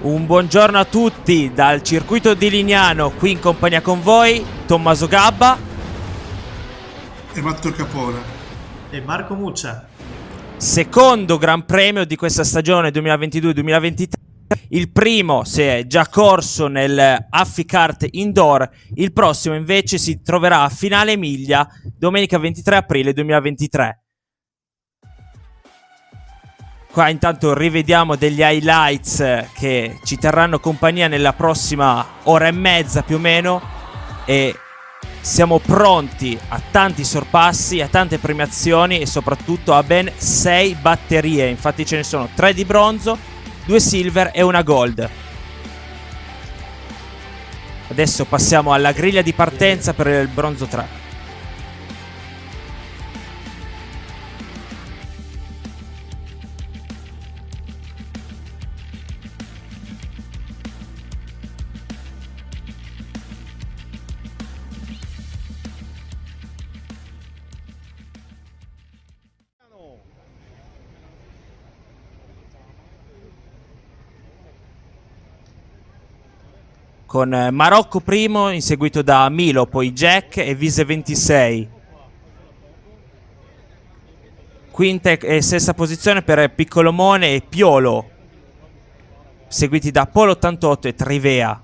Un buongiorno a tutti dal circuito di Lignano, qui in compagnia con voi Tommaso Gabba e Matteo Capone e Marco Muccia. Secondo Gran Premio di questa stagione 2022-2023. Il primo si è già corso nel Afficart Indoor, il prossimo invece si troverà a Finale Emilia domenica 23 aprile 2023. Qua intanto rivediamo degli highlights che ci terranno compagnia nella prossima ora e mezza più o meno, e siamo pronti a tanti sorpassi, a tante premiazioni e soprattutto a ben 6 batterie. Infatti ce ne sono 3 di bronzo, 2 silver e una gold. Adesso passiamo alla griglia di partenza per il bronzo 3. Con Marocco primo, inseguito da Milo, poi Jack e Vise 26. Quinta e sesta posizione per Piccolomone e Piolo, seguiti da Polo 88 e Trivea.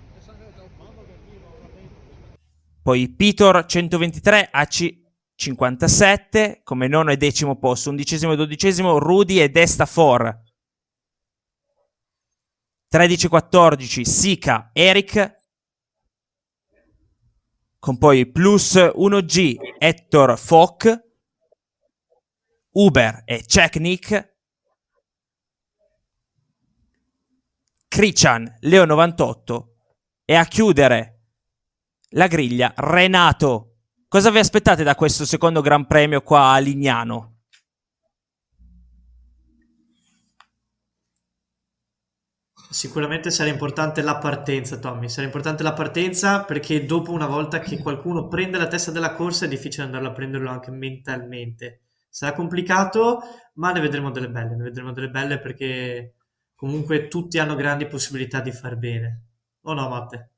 Poi Pitor 123, AC 57 come nono e decimo posto. 11° e 12° Rudy e Desta 4. 13-14 Sika Eric, con poi plus 1G Hector Fock, Uber e Czechnik, Krichan Leo 98 e a chiudere la griglia Renato. Cosa vi aspettate da questo secondo Gran Premio qua a Lignano? Sicuramente sarà importante la partenza, Tommy. Sarà importante la partenza perché dopo, una volta che qualcuno prende la testa della corsa, è difficile andarlo a prenderlo anche mentalmente. Sarà complicato, ma ne vedremo delle belle. Ne vedremo delle belle perché comunque tutti hanno grandi possibilità di far bene. O no, Matte?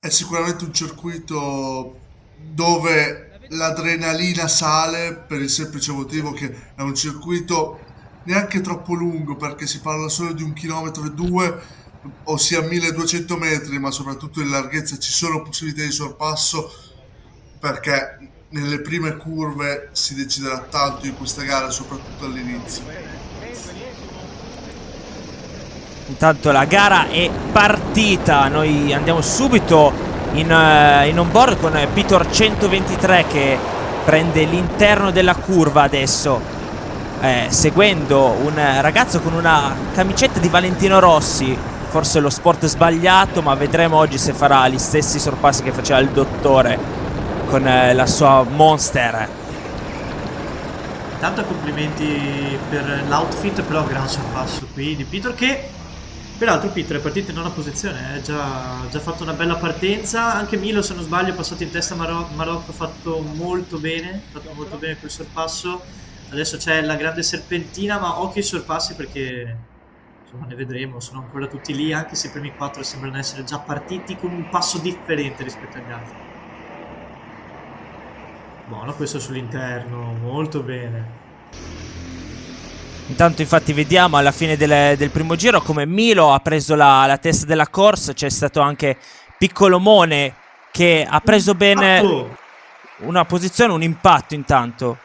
è sicuramente un circuito dove l'adrenalina sale per il semplice motivo che è un circuito neanche troppo lungo, perché si parla solo di 1,2 km, ossia 1200 metri, ma soprattutto in larghezza ci sono possibilità di sorpasso, perché nelle prime curve si deciderà tanto in questa gara, soprattutto all'inizio. Intanto la è partita, noi andiamo subito in on-board con Pitor 123 che prende l'interno della curva adesso, seguendo un ragazzo con una camicetta di Valentino Rossi. Forse lo sport sbagliato, ma vedremo oggi se farà gli stessi sorpassi che faceva il dottore con la sua Monster. Tanto complimenti per l'outfit, però gran sorpasso qui di Pitor, che peraltro Pitor è partito in nona posizione, ha già fatto una bella partenza. Anche Milo, se non sbaglio, è passato in testa a Marocco, ha fatto molto bene quel sorpasso. Adesso c'è la grande serpentina, ma occhio ai sorpassi perché insomma ne vedremo, sono ancora tutti lì, anche se i primi 4 sembrano essere già partiti con un passo differente rispetto agli altri. Buono questo sull'interno, molto bene. Intanto infatti vediamo alla fine del primo giro come Milo ha preso la testa della corsa. C'è stato anche Piccolomone che ha preso bene una posizione, un impatto intanto.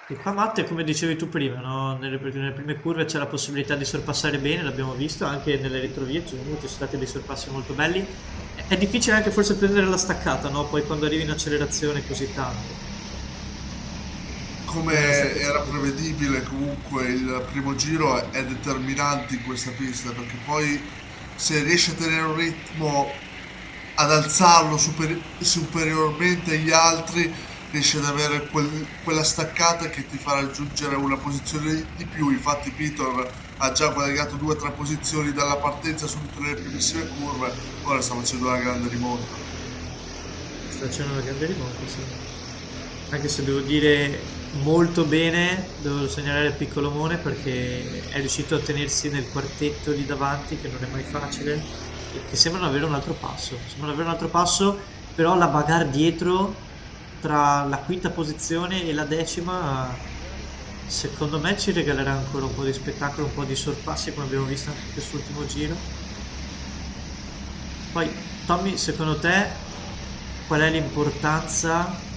E qua Matte, come dicevi tu prima, no? Nelle prime curve c'è la possibilità di sorpassare bene, l'abbiamo visto, anche nelle retrovie ci sono stati dei sorpassi molto belli. È difficile anche forse prendere la staccata, no? Poi quando arrivi in accelerazione così tanto. Come era prevedibile, comunque il primo giro è determinante in questa pista, perché poi se riesci a tenere un ritmo, ad alzarlo superiormente agli altri, riesci ad avere quella staccata che ti fa raggiungere una posizione di più. Infatti Pitor ha già guadagnato 2 o 3 posizioni dalla partenza subito nelle primissime curve, ora sta facendo una grande rimonta. Sta facendo una grande rimonta, sì. Anche se devo dire molto bene, devo segnalare il Piccolomone perché è riuscito a tenersi nel quartetto lì davanti, che non è mai facile, e che sembrano avere un altro passo. Sembrano avere un altro passo, però la bagarre dietro tra la quinta posizione e la decima, secondo me ci regalerà ancora un po' di spettacolo, un po' di sorpassi come abbiamo visto anche in quest'ultimo giro. Poi, Tommy, secondo te qual è l'importanza,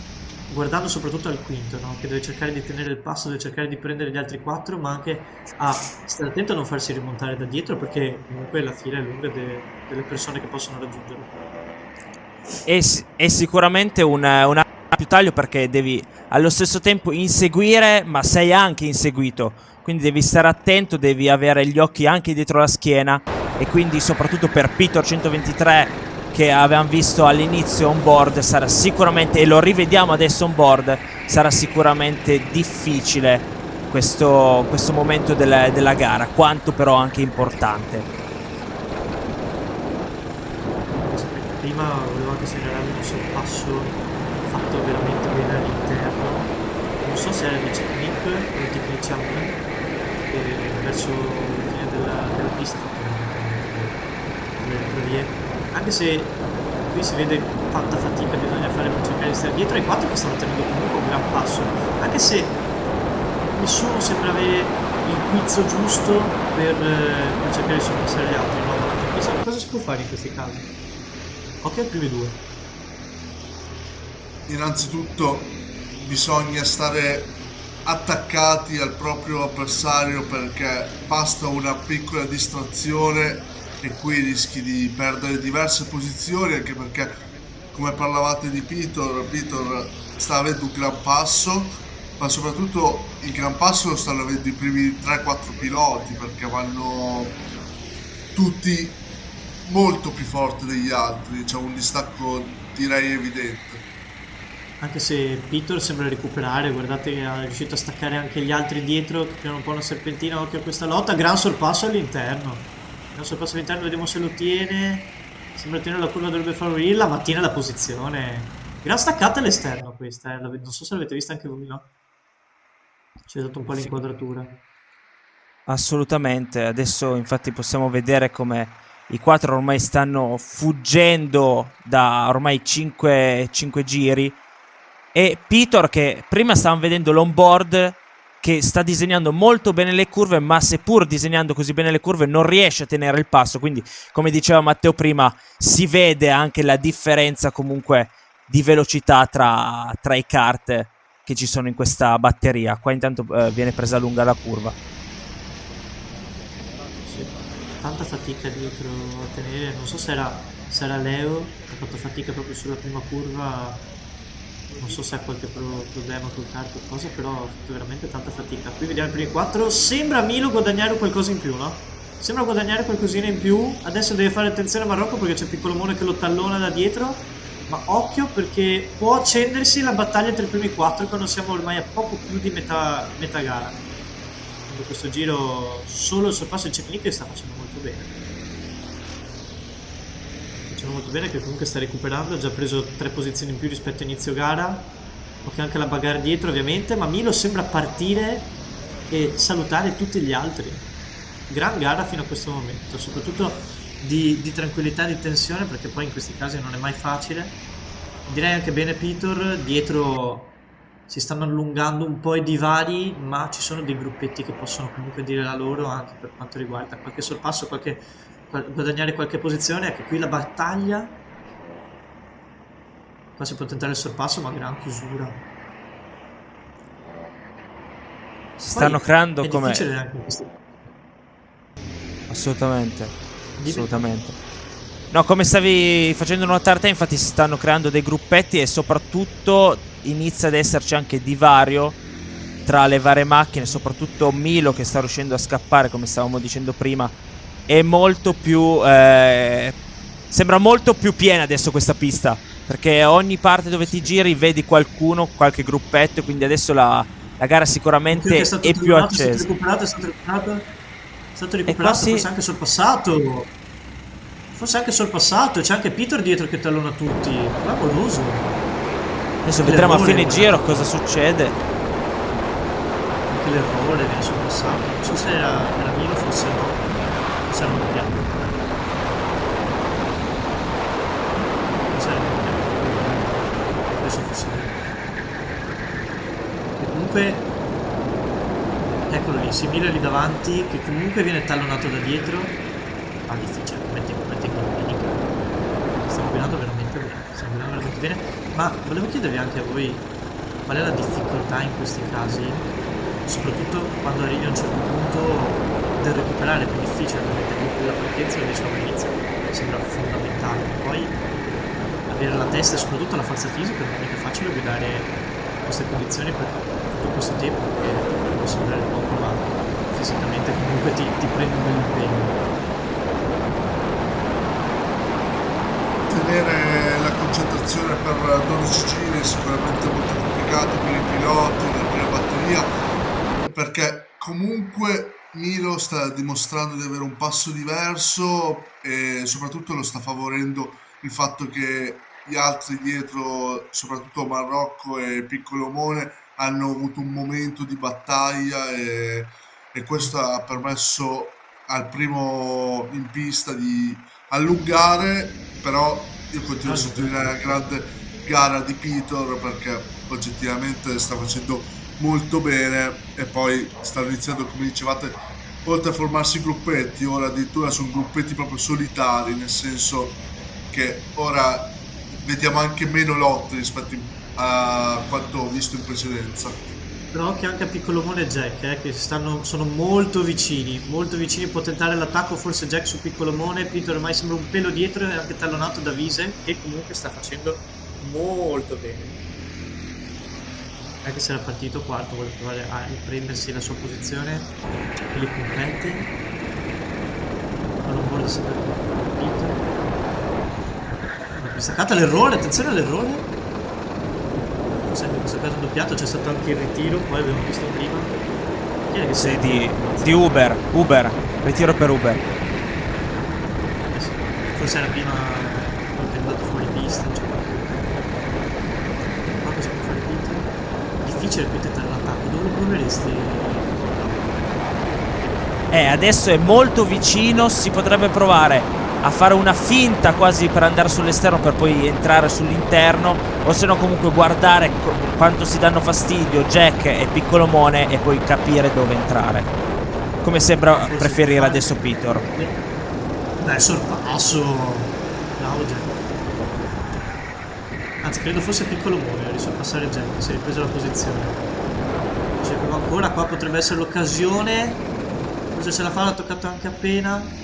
guardando soprattutto al quinto, no? Che deve cercare di tenere il passo, deve cercare di prendere gli altri quattro, ma anche a stare attento a non farsi rimontare da dietro, perché comunque la fila è lunga delle persone che possono raggiungere. È sicuramente un più taglio, perché devi allo stesso tempo inseguire, ma sei anche inseguito. Quindi devi stare attento, devi avere gli occhi anche dietro la schiena. E quindi soprattutto per Pitor 123, che avevamo visto all'inizio on board, sarà sicuramente, e lo rivediamo adesso on board, sarà sicuramente difficile questo momento della gara, quanto però anche importante. Prima volevo anche segnalare un sorpasso fatto veramente bene all'interno, non so se era di Cechnik o di Christian, che verso la fine della pista ha fatto veramente le retrovie, anche se qui si vede quanta fatica bisogna fare per cercare di stare dietro ai quattro che stanno tenendo comunque un gran passo, anche se nessuno sembra avere il guizzo giusto per cercare di sorpassare gli altri, no? Cosa si può fare in questi casi? Ok, ai primi due. Innanzitutto bisogna stare attaccati al proprio avversario, perché basta una piccola distrazione e qui rischi di perdere diverse posizioni, anche perché, come parlavate di Pitor sta avendo un gran passo, ma soprattutto il gran passo lo stanno avendo i primi 3-4 piloti, perché vanno tutti molto più forte degli altri, c'è un distacco direi evidente. Anche se Pitor sembra recuperare, guardate che è riuscito a staccare anche gli altri dietro che creano un po' una serpentina. Occhio a questa lotta, gran sorpasso all'interno. Gran sorpasso all'interno, vediamo se lo tiene. Sembra tenere la curva, dovrebbe favorirla, ma tiene la posizione. Gran staccata all'esterno questa, non so se l'avete vista anche voi, no? Ci è dato un po' l'inquadratura. Assolutamente, adesso infatti possiamo vedere come i quattro ormai stanno fuggendo da ormai 5 giri, e Pitor, che prima stavamo vedendo l'onboard, che sta disegnando molto bene le curve, ma seppur disegnando così bene le curve non riesce a tenere il passo, quindi come diceva Matteo prima si vede anche la differenza comunque di velocità tra i kart che ci sono in questa batteria. Qua intanto viene presa lunga la curva. Sì, tanta fatica dietro a tenere, non so se era Leo che ha fatto fatica proprio sulla prima curva, non so se ha qualche problema col kart o cosa, però ha fatto veramente tanta fatica. Qui vediamo i primi 4, sembra Milo guadagnare qualcosa in più, no? Sembra guadagnare qualcosina in più, adesso deve fare attenzione a Marocco perché c'è Piccolomone che lo tallona da dietro, ma occhio perché può accendersi la battaglia tra i primi 4 quando siamo ormai a poco più di metà gara. In questo giro solo il sorpasso di Cechnik sta facendo molto bene. Molto bene, che comunque sta recuperando, ha già preso 3 posizioni in più rispetto a inizio gara. Ok, anche la bagarre dietro ovviamente, ma Milo sembra partire e salutare tutti gli altri. Gran gara fino a questo momento, soprattutto di tranquillità, di tensione, perché poi in questi casi non è mai facile. Direi anche bene Pitor, dietro si stanno allungando un po' i divari, ma ci sono dei gruppetti che possono comunque dire la loro anche per quanto riguarda qualche sorpasso, guadagnare qualche posizione. Ecco qui la battaglia, qua si può tentare il sorpasso, ma gran chiusura. Si stanno creando è come... difficile anche questi... Assolutamente. No, come stavi facendo notare te, infatti si stanno creando dei gruppetti e soprattutto inizia ad esserci anche divario tra le varie macchine, soprattutto Milo che sta riuscendo a scappare, come stavamo dicendo prima. È molto più sembra molto più piena adesso questa pista, perché ogni parte dove ti giri vedi qualcuno, qualche gruppetto, quindi adesso la gara sicuramente è più accesa. È stato recuperato, forse anche sorpassato, c'è anche Pitor dietro che tallona tutti, clamoroso. Adesso vedremo a fine giro cosa succede. anche l'errore, viene sorpassato. Non so se era Milo, forse no. Forse era un doppiato. Forse era un doppiato. Adesso forse vero. E comunque, eccolo lì, sì, Milo è lì davanti, che comunque viene tallonato da dietro. Ah, difficile, come tengo domenica. Stiamo guidando veramente bene. Ma volevo chiedervi anche a voi qual è la difficoltà in questi casi, soprattutto quando arrivi a un certo punto del recuperare. È più difficile, ovviamente, la partenza lo diciamo all'inizio, sembra fondamentale, poi avere la testa e soprattutto la forza fisica non è mica facile guidare queste condizioni per tutto questo tempo, che può sembrare poco, ma fisicamente comunque ti prende un bel impegno. Tenere la concentrazione per 12 giri è sicuramente molto complicato per i piloti della prima batteria, perché comunque Milo sta dimostrando di avere un passo diverso e soprattutto lo sta favorendo il fatto che gli altri dietro, soprattutto Marocco e Piccolo Mone, hanno avuto un momento di battaglia e questo ha permesso al primo in pista di allungare, però io continuo a sottolineare la grande gara di Peter perché oggettivamente sta facendo molto bene e poi stanno iniziando, come dicevate, oltre a formarsi gruppetti, ora addirittura sono gruppetti proprio solitari, nel senso che ora vediamo anche meno lotte rispetto a quanto ho visto in precedenza. Però occhio anche a Piccolomone e Jack, che sono molto vicini, può tentare l'attacco forse Jack su Piccolomone. Peter ormai sembra un pelo dietro, è anche tallonato da Wiese, che comunque sta facendo molto bene. Anche se era partito quarto, vuole provare a riprendersi la sua posizione e li compete. Ma non vuole sempre Peter. Ma staccata l'errore, attenzione all'errore. Questo caso doppiato, c'è stato anche il ritiro, poi abbiamo visto prima. Chi è che Sì, di Uber, ritiro per Uber. sì. Forse era prima che è andato fuori pista, cioè. Ma cosa può fare Peter? Difficile qui tentare l'attacco, dove lo proveresti? Adesso è molto vicino, si potrebbe provare a fare una finta quasi per andare sull'esterno per poi entrare sull'interno, o se no comunque guardare quanto si danno fastidio Jack e Piccolomone e poi capire dove entrare, come sembra preferire adesso Peter. Dai, sorpasso, bravo Jack. Anzi, credo fosse Piccolomone a risorpassare Jack, si è ripreso la posizione. C'è ancora, qua potrebbe essere l'occasione, forse ce la fa, l'ha toccato anche appena.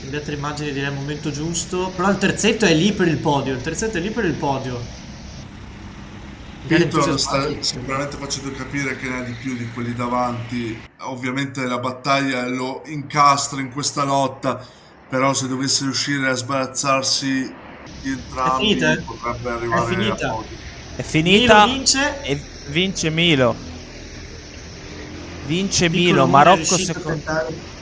Le altre immagini direi al momento giusto. Però il terzetto è lì per il podio. Peter sta sicuramente facendo capire che ne ha di più di quelli davanti. Ovviamente la battaglia lo incastra in questa lotta, però se dovesse riuscire a sbarazzarsi di entrambi potrebbe arrivare al podio. È finita. Milo vince. E vince Milo. Marocco secondo.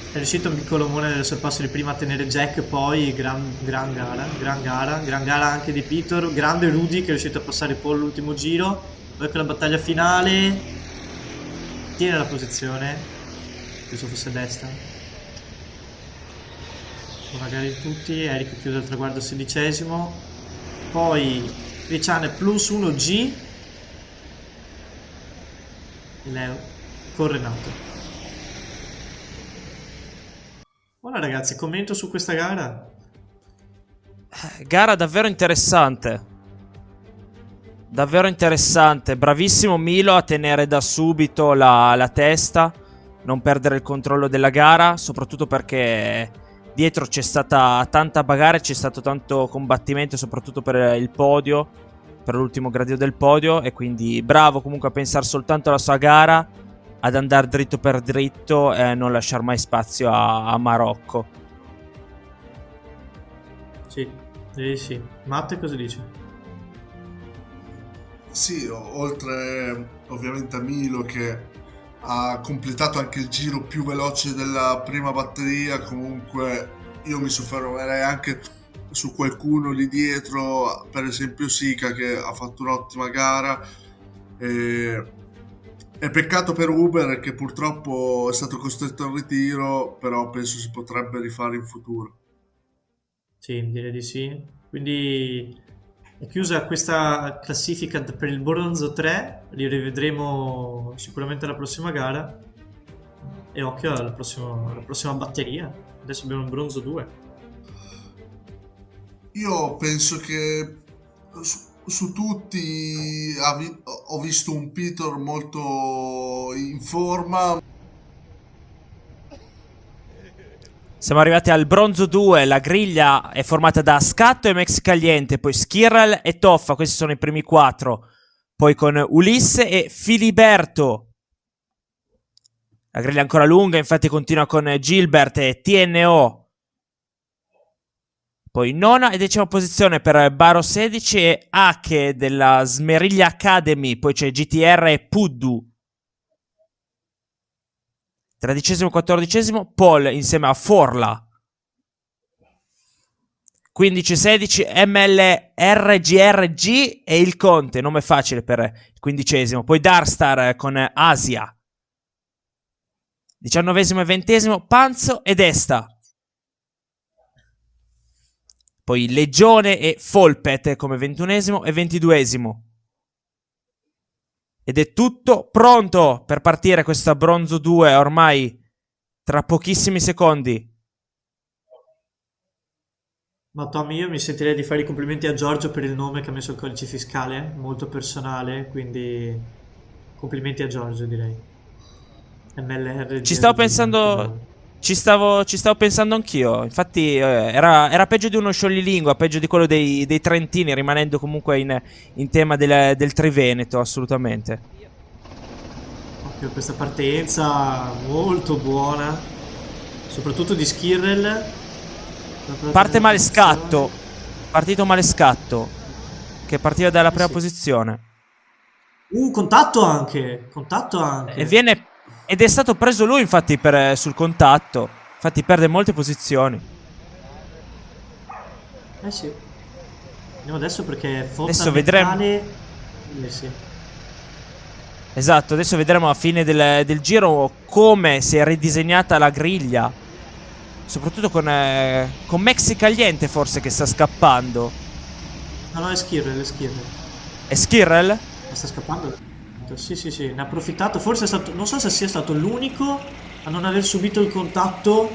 È riuscito un Piccolomone nel sorpasso di prima a tenere Jack, poi gran gara anche di Peter, grande Rudy che è riuscito a passare Paul l'ultimo giro. Poi con la battaglia finale tiene la posizione, penso fosse destra, magari tutti. Eric chiude il traguardo 16esimo, poi Ricciane plus 1G e Leo con Renato. Buona ragazzi, commento su questa gara. Gara davvero interessante. Bravissimo Milo a tenere da subito la testa, non perdere il controllo della gara, soprattutto perché dietro c'è stata tanta bagarre, c'è stato tanto combattimento, soprattutto per il podio, per l'ultimo gradio del podio, e quindi bravo comunque a pensare soltanto alla sua gara, ad andare dritto per dritto e non lasciare mai spazio a Marocco. Sì. Matte cosa dice? Sì, oltre ovviamente a Milo che ha completato anche il giro più veloce della prima batteria, comunque io mi soffermerei anche su qualcuno lì dietro, per esempio Sika che ha fatto un'ottima gara. È peccato per Uber che purtroppo è stato costretto al ritiro, però penso si potrebbe rifare in futuro. Sì, direi di sì. Quindi è chiusa questa classifica per il bronzo 3, li rivedremo sicuramente alla prossima gara. E occhio alla prossima batteria. Adesso abbiamo il bronzo 2. Io penso che su tutti ho visto un Peter molto in forma. Siamo arrivati al bronzo 2, la griglia è formata da Scatto e Mexicaliente, poi Skirrel e Toffa, questi sono i primi 4. Poi con Ulisse e Filiberto. La griglia è ancora lunga, infatti continua con Gilbert e TNO. Poi nona e decima posizione per Baro 16 e Ake della Smeriglia Academy. Poi c'è GTR e Puddu. 13esimo, 14esimo Paul insieme a Forla. 15-16 MLRGRG e il Conte, nome facile per il 15esimo. Poi Darstar con Asia. 19esimo e 20esimo Panzo ed Esta. Poi Legione e Folpet come 21esimo e 22esimo. Ed è tutto pronto per partire questa bronzo 2 ormai tra pochissimi secondi. Ma Tommy, io mi sentirei di fare i complimenti a Giorgio per il nome che ha messo il codice fiscale, molto personale, quindi complimenti a Giorgio direi. MLR Ci stavo pensando... Ci stavo pensando anch'io. Infatti era peggio di uno scioglilingua, peggio di quello dei trentini, rimanendo comunque in tema del Triveneto, assolutamente. Proprio questa partenza molto buona, soprattutto di Skirrel. Parte male Scatto. Partito male Scatto, che partiva dalla prima posizione. Contatto anche. Contatto anche. Ed è stato preso lui infatti sul contatto. Infatti perde molte posizioni. Sì. Andiamo adesso perché è adesso vedremo. Sì. Esatto, adesso vedremo a fine del giro come si è ridisegnata la griglia. Soprattutto con Mexicaliente forse che sta scappando. No, è Skirrel. È Skirrel? Sta scappando? Sì, ne ha approfittato. Forse è stato, non so se sia stato l'unico a non aver subito il contatto.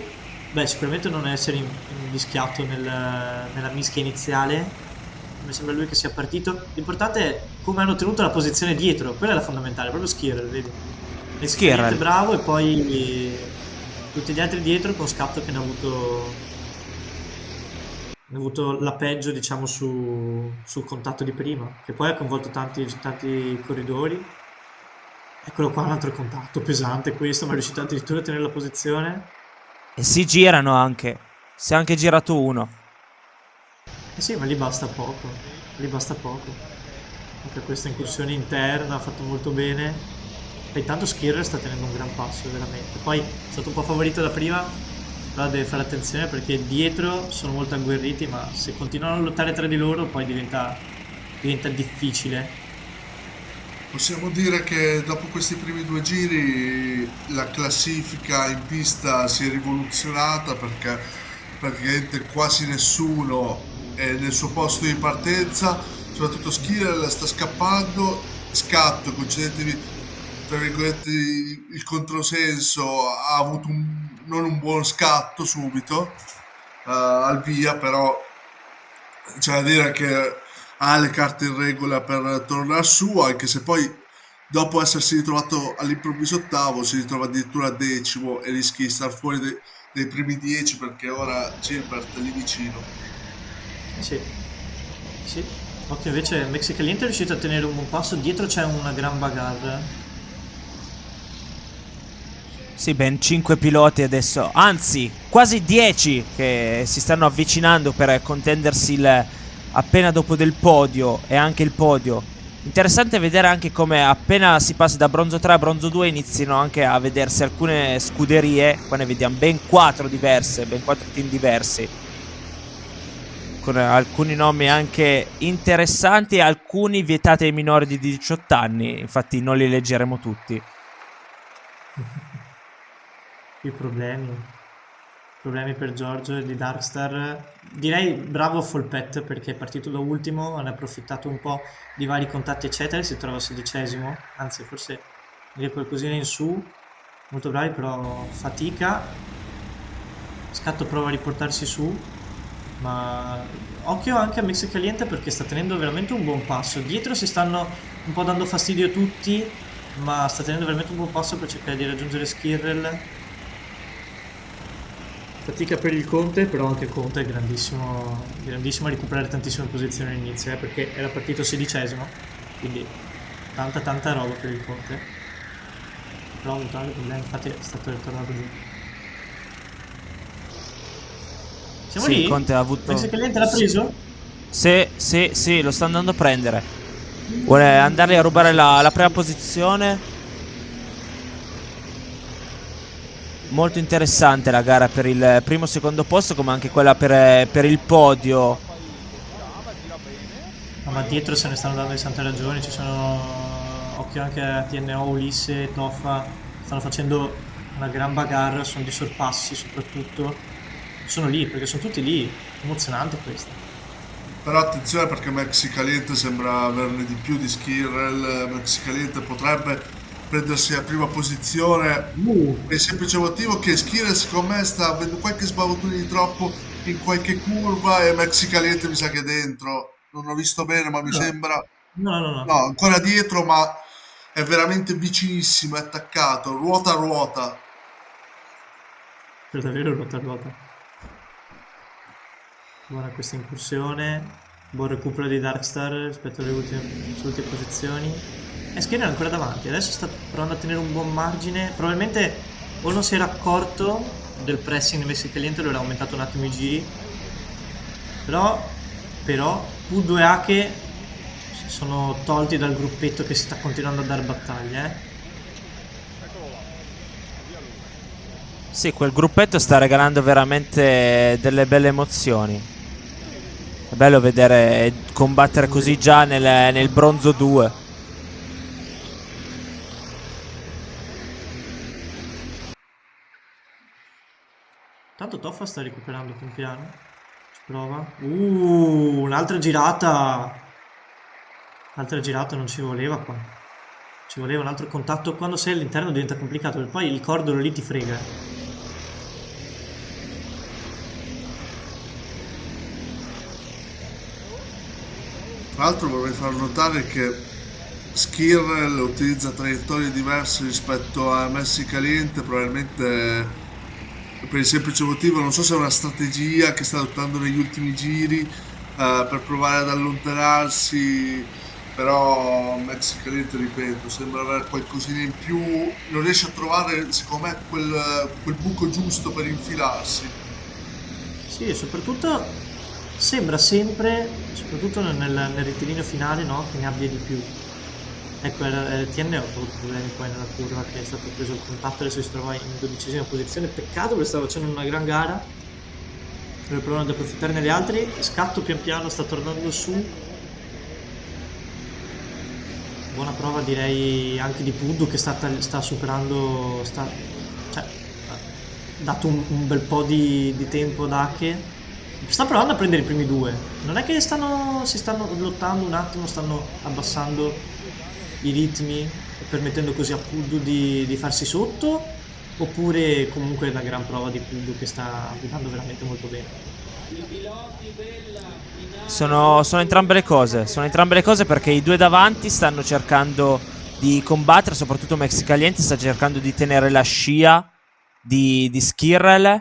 Beh, sicuramente non essere invischiato nella mischia iniziale. Mi sembra lui che sia partito. L'importante è come hanno tenuto la posizione dietro. Quella è la fondamentale, proprio Skirrel, vedi? Skirrel bravo, e poi tutti gli altri dietro con Scatto che ne ha avuto la peggio, diciamo, sul contatto di prima, che poi ha coinvolto tanti corridori. Eccolo qua, un altro contatto pesante questo, ma è riuscito addirittura a tenere la posizione. E si girano anche. Si è anche girato uno. Sì, ma lì basta poco. Anche questa incursione interna ha fatto molto bene. E intanto Skirrel sta tenendo un gran passo, veramente. Poi è stato un po' favorito da prima, però deve fare attenzione perché dietro sono molto agguerriti, ma se continuano a lottare tra di loro poi diventa difficile. Possiamo dire che dopo questi primi 2 giri la classifica in pista si è rivoluzionata perché praticamente quasi nessuno è nel suo posto di partenza, soprattutto Skirrel sta scappando. Scatto, concedetevi tra virgolette il controsenso, ha avuto non un buon scatto subito al via, però c'è da dire che ha le carte in regola per tornare su, anche se poi dopo essersi ritrovato all'improvviso ottavo si ritrova addirittura decimo e rischi di star fuori dei primi 10 perché ora Gilbert è lì vicino. Sì. Occhio invece Mexicaliente è riuscito a tenere un buon passo, dietro c'è una gran bagarre. Sì, ben 5 piloti adesso, anzi quasi 10 che si stanno avvicinando per contendersi appena dopo del podio e anche il podio. Interessante vedere anche come appena si passi da bronzo 3 a bronzo 2 iniziano anche a vedersi alcune scuderie. Qua ne vediamo ben 4 diverse, ben 4 team diversi. con alcuni nomi anche interessanti e alcuni vietati ai minori di 18 anni, infatti non li leggeremo tutti. I problemi per Giorgio e di Darkstar. Direi bravo Folpet perché è partito da ultimo, ne ha approfittato un po' di vari contatti eccetera, si trova 16esimo, anzi forse qualcosina in su, molto bravi però fatica. Scatto prova a riportarsi su, ma occhio anche a Mexicaliente perché sta tenendo veramente un buon passo. Dietro si stanno un po' dando fastidio tutti, ma sta tenendo veramente un buon passo per cercare di raggiungere Skirrel. Fatica per il Conte, però anche il Conte è grandissimo, grandissimo a recuperare tantissime posizioni all'inizio, perché era partito 16esimo, quindi tanta roba per il Conte. Però ha avuto altri problemi, infatti è stato ritornato giù. Siamo Sì, lì? Conte ha avuto... Mexicaliente l'ha preso? Sì, lo sta andando a prendere. Vuole andare a rubare la prima posizione. Molto interessante la gara per il primo e secondo posto, come anche quella per il podio. Ma dietro se ne stanno dando di sante ragioni, ci sono... Occhio anche a TNO, Ulisse, Toffa, stanno facendo una gran bagarre, sono di sorpassi soprattutto. Sono lì, perché sono tutti lì, emozionante questo. Però attenzione perché Mexicaliente sembra averne di più di Skirrel. Mexicaliente potrebbe prendersi la prima posizione per il semplice motivo che Skirrel secondo me sta avendo qualche sbavatura di troppo in qualche curva e Mexicaliente mi sa che è dentro. Non ho visto bene ma mi No, sembra... no. No, ancora dietro ma è veramente vicinissimo, è attaccato, ruota a ruota. Per davvero ruota. Buona questa incursione, buon recupero di Darkstar rispetto alle ultime posizioni. E Skirrel è ancora davanti, adesso sta provando a tenere un buon margine, probabilmente o non si era accorto del pressing di Mexicaliente, allora ha aumentato un attimo i giri, però Puddu e Ake sono tolti dal gruppetto che si sta continuando a dare battaglia, Sì, quel gruppetto sta regalando veramente delle belle emozioni. È bello vedere combattere così già nel bronzo 2. Tanto Toffa sta recuperando pian piano. Ci prova. Un'altra girata. Altra girata non ci voleva qua. Ci voleva un altro contatto. Quando sei all'interno diventa complicato. Perché poi il cordolo lì ti frega. Tra l'altro vorrei far notare che Skirrel utilizza traiettorie diverse rispetto a Mexicaliente, probabilmente per il semplice motivo, non so se è una strategia che sta adottando negli ultimi giri per provare ad allontanarsi, però Mexicaliente, ripeto, sembra avere qualcosina in più, non riesce a trovare secondo me quel buco giusto per infilarsi. Sì, e soprattutto sembra sempre, soprattutto nel rettilineo finale, no? Che ne abbia di più. Ecco, il TN ha avuto problemi poi nella curva che è stato preso il contatto, adesso si trova in 12ª posizione, peccato perché stava facendo una gran gara, deve provare ad approfittarne gli altri, scatto pian piano, sta tornando su, buona prova direi anche di Puddu che sta superando, cioè, ha dato un bel po' di tempo ad Ake, sta provando a prendere i primi due, non è che si stanno lottando un attimo, stanno abbassando i ritmi permettendo così a Puddu di farsi sotto, oppure comunque è una gran prova di Puddu che sta guidando veramente molto bene. Sono entrambe le cose perché i due davanti stanno cercando di combattere, soprattutto Mexicaliente sta cercando di tenere la scia di Skirrel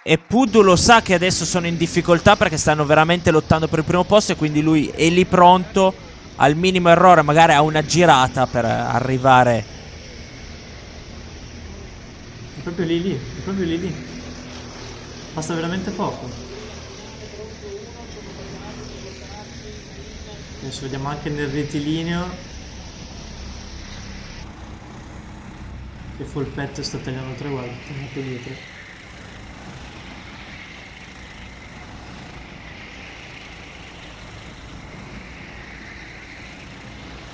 e Puddu lo sa che adesso sono in difficoltà perché stanno veramente lottando per il primo posto e quindi lui è lì pronto al minimo errore, magari a una girata per arrivare. È proprio lì. Basta veramente poco. Adesso vediamo anche nel rettilineo che Folpet sta tagliando 3, guarda, tornato dietro.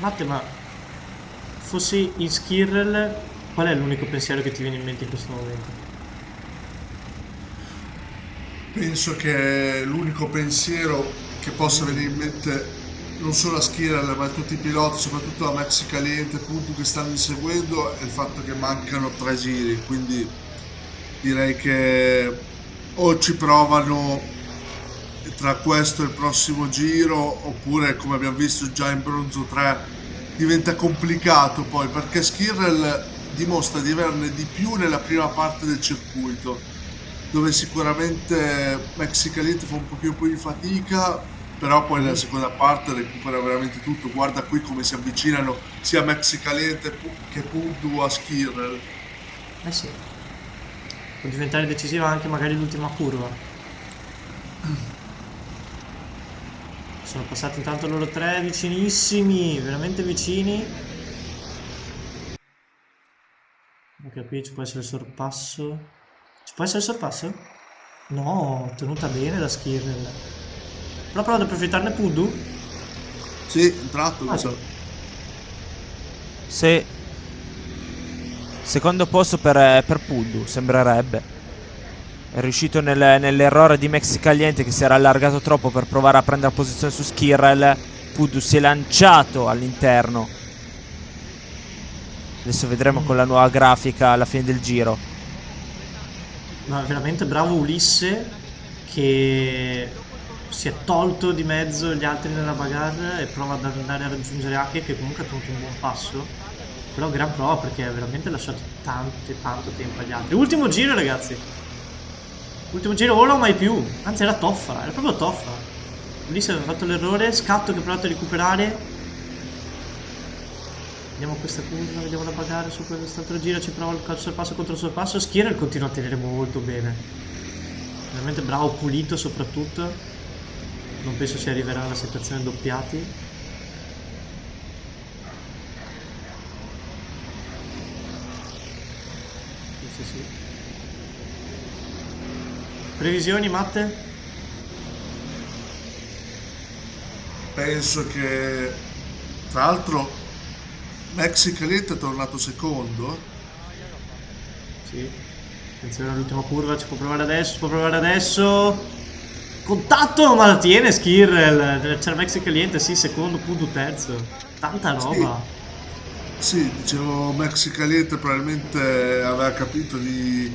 Matte, ma fossi in Skirrel, qual è l'unico pensiero che ti viene in mente in questo momento? Penso che l'unico pensiero che possa venire in mente non solo a Skirel ma a tutti i piloti, soprattutto a Maxi Caliente, appunto, che stanno inseguendo, è il fatto che mancano 3 giri, quindi direi che o ci provano tra questo e il prossimo giro, oppure come abbiamo visto già in Bronzo 3 diventa complicato poi perché Skirrel dimostra di averne di più nella prima parte del circuito, dove sicuramente Mexicalite fa un pochino più di fatica, però poi nella seconda parte recupera veramente tutto. Guarda qui come si avvicinano sia Mexicalite che Pudu a Skirrel. Eh sì, può diventare decisiva anche magari l'ultima curva. Sono passati intanto loro tre vicinissimi, veramente vicini. Ok, qui ci può essere il sorpasso. Ci può essere il sorpasso? No, tenuta bene da Skirrel. Però prova ad approfittarne Pudu? Sì, è entrato, mi Ah, sa. Sì. Secondo posto per Puddu, sembrerebbe. È riuscito nell'errore di Mexicaliente, che si era allargato troppo per provare a prendere posizione su Skirrel. Puddu si è lanciato all'interno. Adesso vedremo con la nuova grafica alla fine del giro. ma veramente bravo Ulisse che si è tolto di mezzo gli altri nella bagarre e prova ad andare a raggiungere Ake, che comunque ha tenuto un buon passo. Però gran prova perché ha veramente lasciato tanto tempo agli altri. Ultimo giro, ragazzi. Ultimo giro, ora o mai più. Anzi, era Toffa, era proprio Toffa. Ulisse aveva fatto l'errore, scatto che ha provato a recuperare. Vediamo questa curva, vediamo la bagarre su quest'altro giro, ci prova il sorpasso contro il sorpasso. Skirrel continua a tenere molto bene. Veramente bravo, pulito soprattutto. Non penso si arriverà alla situazione doppiati. Sì. Previsioni, Matte? Penso che, tra l'altro, Mexicalite è tornato secondo. Sì. Attenzione all'ultima curva, ci può provare adesso. Contatto, ma la tiene Skirrel. C'era Maxi Caliente, sì, secondo, Pudu terzo. Tanta Sì, roba. sì, dicevo Mexicalite probabilmente aveva capito di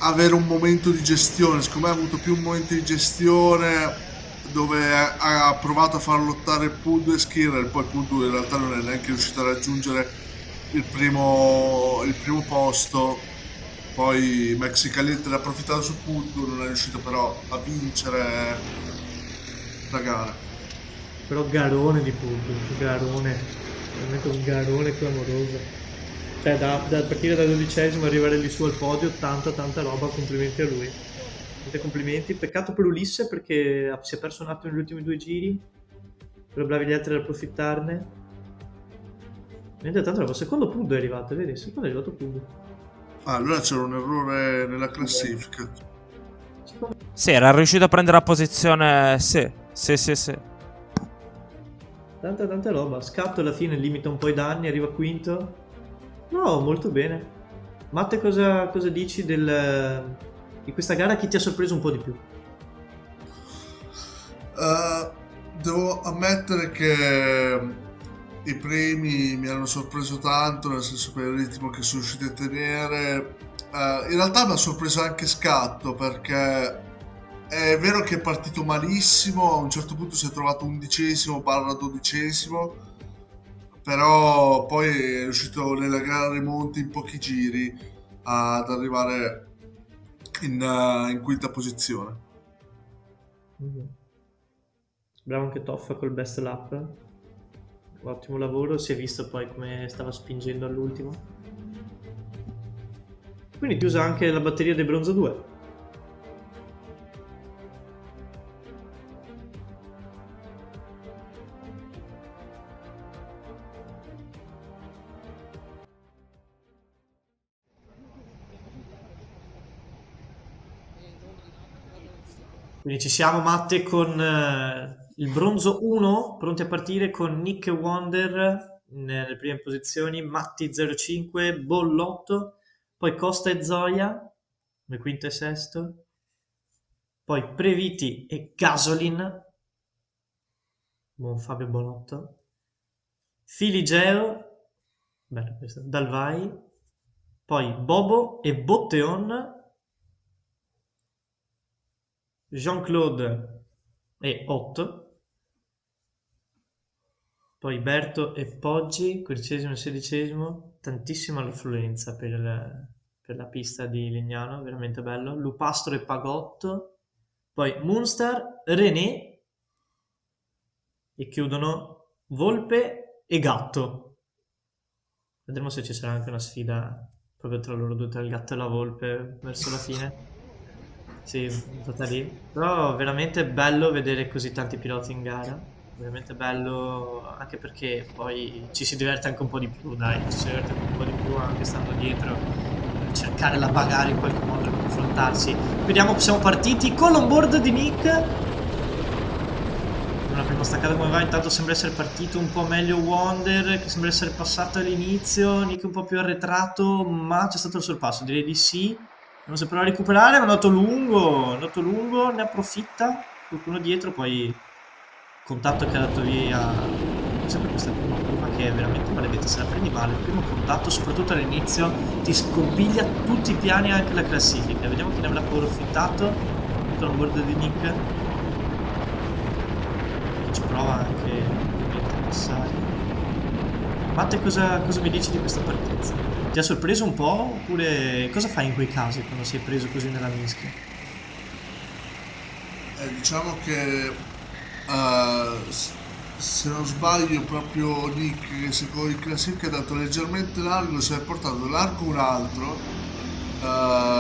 avere un momento di gestione. Secondo me ha avuto più un momento di gestione dove ha provato a far lottare Pudu e Skirrel, poi Pudu in realtà non è neanche riuscito a raggiungere il primo posto. Poi Mexicalite ne ha approfittato su Pudu, non è riuscito però a vincere la gara. Però garone di Pudu, garone. Veramente un garone clamoroso. Cioè, da partire da 12esimo e arrivare lì su al podio, tanta roba, complimenti a lui. Tante complimenti. Peccato per Ulisse perché si è perso un attimo negli ultimi due giri. Però bravi gli altri ad approfittarne. Niente, tanta roba. Secondo Pudu è arrivato, vedi? Secondo è arrivato Pudu. Ah, allora c'era un errore nella classifica. Sì, era riuscito a prendere la posizione. Sì. Tanta roba. Scatto alla fine limita un po' i danni, arriva quinto. No, molto bene. Matte, cosa dici di questa gara? Chi ti ha sorpreso un po' di più? Devo ammettere che i primi mi hanno sorpreso tanto, nel senso per il ritmo che sono riusciti a tenere. In realtà mi ha sorpreso anche Scatto, perché è vero che è partito malissimo, a un certo punto si è trovato 11esimo/12esimo, però poi è riuscito nella gara remonti in pochi giri ad arrivare in quinta posizione. Bravo anche Toffa col best lap. Ottimo lavoro, si è visto poi come stava spingendo all'ultimo. Quindi chiusa anche la batteria del Bronzo 2. Quindi ci siamo, Matte, con il bronzo 1, pronti a partire con Nick e Wonder nelle prime posizioni, Matti 05, Bollotto, poi Costa e Zoya nel quinto e sesto, poi Previti e Gasolin, buon Fabio Bollotto, Filigeo, bello questo, Dalvai, poi Bobo e Botteon, Jean-Claude e Otto, poi Berto e Poggi, 15° e 16°, tantissima affluenza per la pista di Legnano, veramente bello, Lupastro e Pagotto, poi Munster, René e chiudono Volpe e Gatto. Vedremo se ci sarà anche una sfida proprio tra loro due, tra il Gatto e la Volpe verso la fine. Sì, stata lì. Però veramente bello vedere così tanti piloti in gara. Veramente bello anche perché poi ci si diverte anche un po' di più, dai, ci si diverte anche un po' di più anche stando dietro, per cercare la bagarre in qualche modo, per confrontarsi. Vediamo, siamo partiti con l'onboard di Nick. Una prima staccata come va, intanto sembra essere partito un po' meglio Wonder, che sembra essere passato all'inizio, Nick un po' più arretrato, ma c'è stato il sorpasso, direi di sì. Non si prova a recuperare, ma è andato lungo, ne approfitta, qualcuno dietro, poi contatto che ha dato via, sempre questa prima curva che è veramente maledetta, se la prendi male, il primo contatto, soprattutto all'inizio, ti scompiglia tutti i piani, anche la classifica. Vediamo chi ne avrà approfittato, tutto l'onboard di Nick, ci prova anche ovviamente a passare. Matte, cosa mi dici di questa partenza? Ti ha sorpreso un po'? Oppure cosa fai in quei casi quando sei preso così nella mischia? Diciamo che se non sbaglio proprio Nick che secondo il classifica è andato leggermente largo, si è portato largo un altro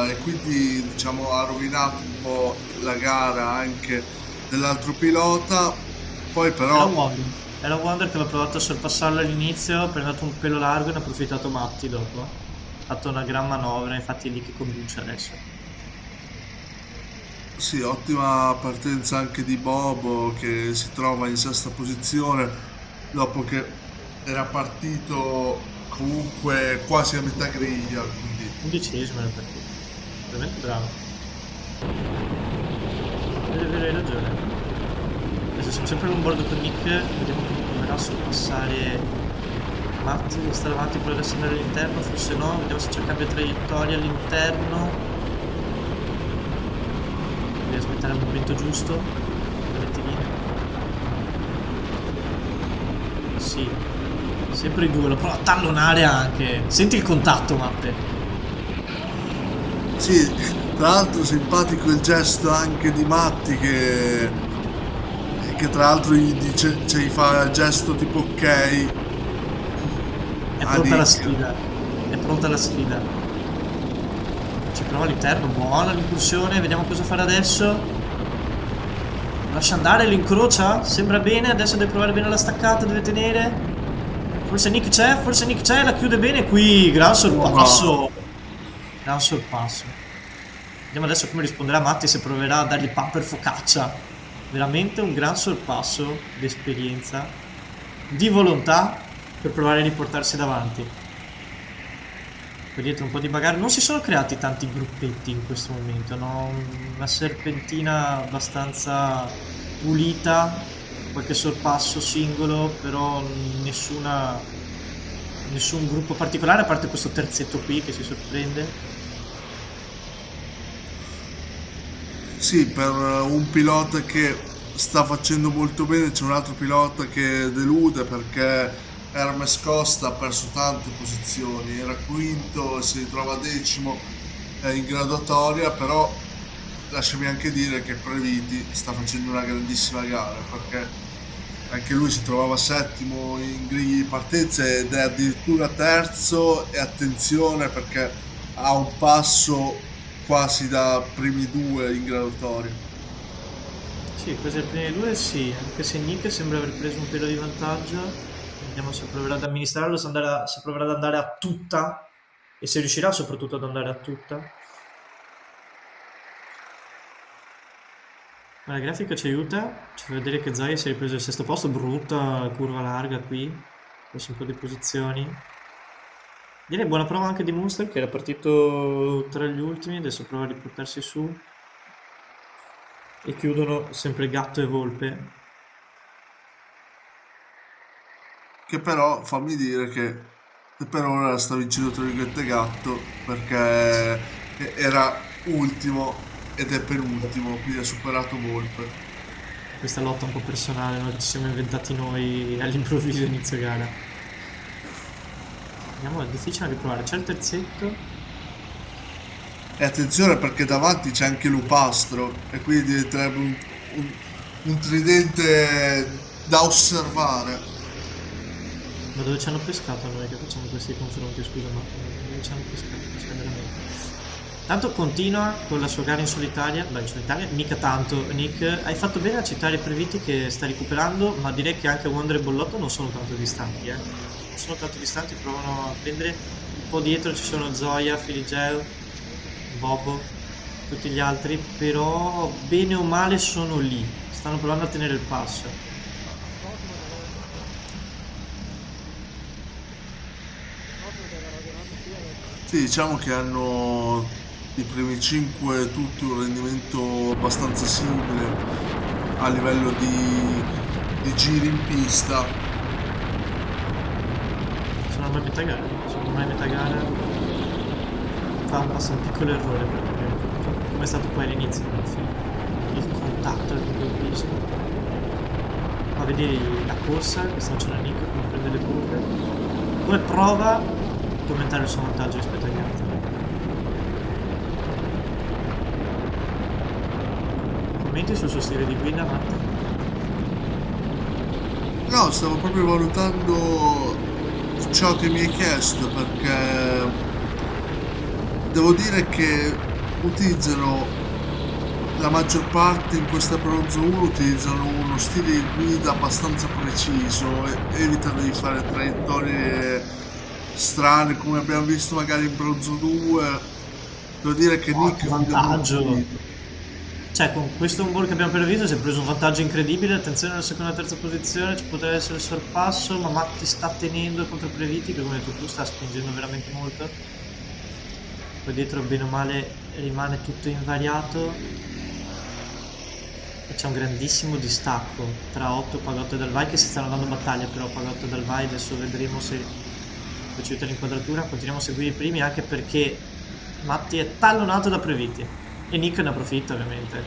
e quindi diciamo ha rovinato un po' la gara anche dell'altro pilota. Poi però Era Wonder che aveva provato a sorpassarlo all'inizio, poi è andato un pelo largo e ne ha approfittato Matti dopo. Ha fatto una gran manovra, infatti è lì che conduce adesso. sì, ottima partenza anche di Bobo che si trova in sesta posizione dopo che era partito comunque quasi a metà griglia, quindi 11° nel partito. Veramente bravo. Hai ragione. Adesso siamo sempre all'onboard con Nick, vediamo come proverà a sorpassare Matti, che sta davanti, poi adesso andare all'interno, forse no, vediamo se c'è un cambio traiettoria all'interno. Devi aspettare il momento giusto, sì, sempre i due, lo prova a tallonare anche, senti il contatto Matte. sì, tra l'altro simpatico il gesto anche di Matti che tra l'altro gli dice, cioè gli fa il gesto tipo ok. È pronta la sfida, è pronta la sfida. Ci prova all'interno, buona l'incursione, vediamo cosa fare adesso. Lascia andare, lo incrocia, sembra bene, adesso deve provare bene la staccata, deve tenere. Forse Nick c'è, la chiude bene qui, gran sorpasso. Gran sorpasso. Vediamo adesso come risponderà Matti, se proverà a dargli pumper focaccia. Veramente un gran sorpasso di esperienza, di volontà per provare a riportarsi davanti. Qui dietro un po' di bagarre, non si sono creati tanti gruppetti in questo momento, no? Una serpentina abbastanza pulita, qualche sorpasso singolo, però nessun gruppo particolare, a parte questo terzetto qui che si sorprende. Sì, per un pilota che sta facendo molto bene c'è un altro pilota che delude perché Hermes Costa ha perso tante posizioni, era quinto e si ritrova decimo in graduatoria, però lasciami anche dire che Previti sta facendo una grandissima gara perché anche lui si trovava settimo in griglia di partenza ed è addirittura terzo e attenzione perché ha un passo quasi da primi due in graduatoria. Sì, quasi ai primi due sì, anche se Nick sembra aver preso un pelo di vantaggio. Vediamo se proverà ad amministrarlo, se proverà ad andare a tutta e se riuscirà soprattutto ad andare a tutta. Ma la grafica ci aiuta, ci fa vedere che Zaya si è ripreso il sesto posto, brutta curva larga qui, forse un po' di posizioni. Direi buona prova anche di Munster che era partito tra gli ultimi, adesso prova a riportarsi su. E chiudono sempre Gatto e Volpe. Che però fammi dire che per ora sta vincendo tra virgolette Gatto perché era ultimo ed è penultimo, quindi ha superato Volpe. Questa lotta un po' personale, no? Che ci siamo inventati noi all'improvviso inizio gara. Andiamo, è difficile riprovare, c'è il terzetto. E attenzione perché davanti c'è anche Lupastro e quindi diventerebbe un tridente da osservare. Ma dove ci hanno pescato noi che facciamo questi confronti, scusa, ma dove ci hanno pescato? Cioè, veramente. Tanto continua con la sua gara in solitaria, beh in solitaria mica tanto, Nick, hai fatto bene a citare Previti che sta recuperando, ma direi che anche Wonder e Bollotto non sono tanto distanti, non sono tanto distanti, provano a prendere un po' dietro, ci sono Zoya, Filigeo, Bobo, tutti gli altri, però bene o male sono lì, stanno provando a tenere il passo. Sì, diciamo che hanno i primi 5 tutti un rendimento abbastanza simile a livello di giri in pista. Sono ormai a metà gara, sono ormai a metà gara, passa un piccolo errore per cambiare tutto, come è stato poi all'inizio, alla fine. Il contatto all'improvviso. A vedere la corsa, che sta facendo Nick, come prende le curve. Poi prova a aumentare il suo vantaggio rispetto agli altri. Commenti sul suo stile di guida, Matt? No, stavo proprio valutando ciò che mi hai chiesto perché devo dire che utilizzano la maggior parte in questa bronzo 1 utilizzano uno stile di guida abbastanza preciso e evitano di fare traiettorie strane come abbiamo visto magari in bronzo 2. Devo dire che Nick Vantaggio. Cioè, con questo onboard che abbiamo appena visto si è preso un vantaggio incredibile. Attenzione alla seconda e terza posizione, ci potrebbe essere il sorpasso, ma Matti sta tenendo contro Previti, che come hai detto tu sta spingendo veramente molto. Poi dietro bene o male rimane tutto invariato. E c'è un grandissimo distacco tra Otto, Pagotto e Dalvai che si stanno dando battaglia, però Pagotto e Dalvai adesso vedremo se riuscite l'inquadratura. Continuiamo a seguire i primi anche perché Matti è tallonato da Previti. E Nick ne approfitta ovviamente.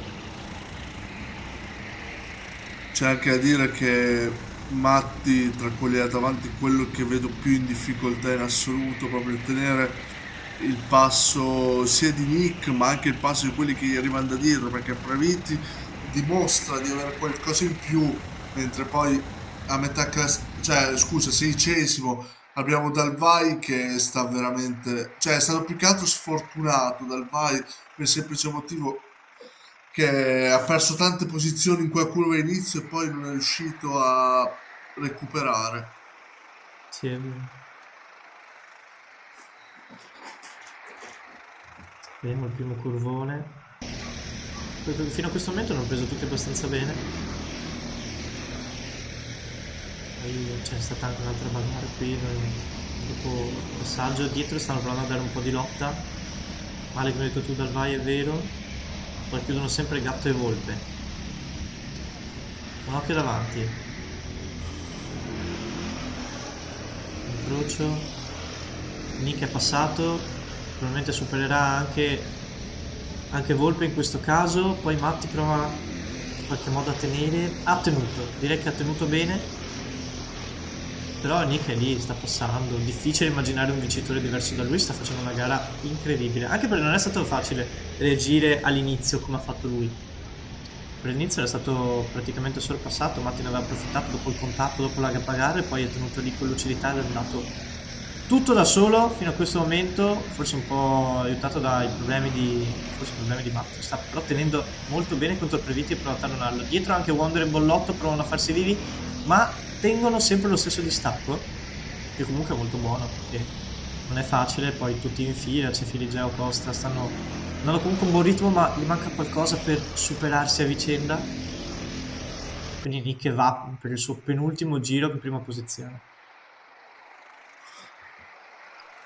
c'è anche da dire che Matti tra quelli là davanti è quello che vedo più in difficoltà in assoluto proprio a tenere il passo sia di Nick ma anche il passo di quelli che gli arrivano da dietro perché Previti dimostra di avere qualcosa in più mentre poi a metà classe cioè scusa 16° abbiamo Dalvai che sta veramente cioè è stato più che altro sfortunato Dalvai per il semplice motivo che ha perso tante posizioni in quella curva inizio e poi non è riuscito a recuperare. Sì, è vero. Vediamo il primo curvone. Perché fino a questo momento l'hanno preso tutti abbastanza bene. Poi c'è stata anche un'altra bagarre qui. Dopo il passaggio dietro stanno provando a dare un po' di lotta. Male come hai detto tu Dalvai è vero. Poi chiudono sempre Gatto e Volpe. Un occhio davanti. Incrocio. Nick è passato. Probabilmente supererà anche Volpe in questo caso. Poi Matti prova in qualche modo a tenere. Ha tenuto. Direi che ha tenuto bene. Però Nick è lì, sta passando. Difficile immaginare un vincitore diverso da lui. Sta facendo una gara incredibile. Anche perché non è stato facile reagire all'inizio come ha fatto lui. Per l'inizio era stato praticamente sorpassato. Matti ne aveva approfittato dopo il contatto, dopo la gara. E poi è tenuto lì con lucidità ed è andato tutto da solo fino a questo momento. Forse un po' aiutato dai problemi di Matti. Sta però tenendo molto bene contro Previti e prova a tallonarlo. Dietro anche Wonder e Bollotto provano a farsi vivi, ma tengono sempre lo stesso distacco, che comunque è molto buono perché non è facile. Poi tutti in fila, c'è Filigeo, Costa, stanno Non hanno comunque un buon ritmo, ma gli manca qualcosa per superarsi a vicenda. Quindi Nick va per il suo penultimo giro in prima posizione.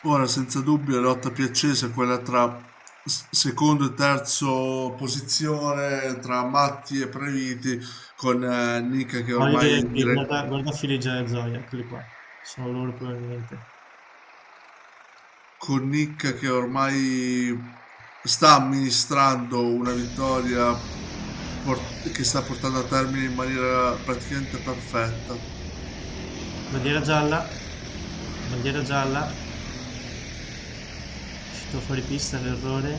Ora, senza dubbio, la lotta più accesa è quella tra secondo e terzo posizione, tra Matti e Previti, con Nika che No, io direi ormai qui, direi guarda Filigia e Zoya, eccoli qua. Sono loro probabilmente. con Nick che ormai sta amministrando una vittoria che sta portando a termine in maniera praticamente perfetta. Bandiera gialla, bandiera gialla, uscito fuori pista l'errore.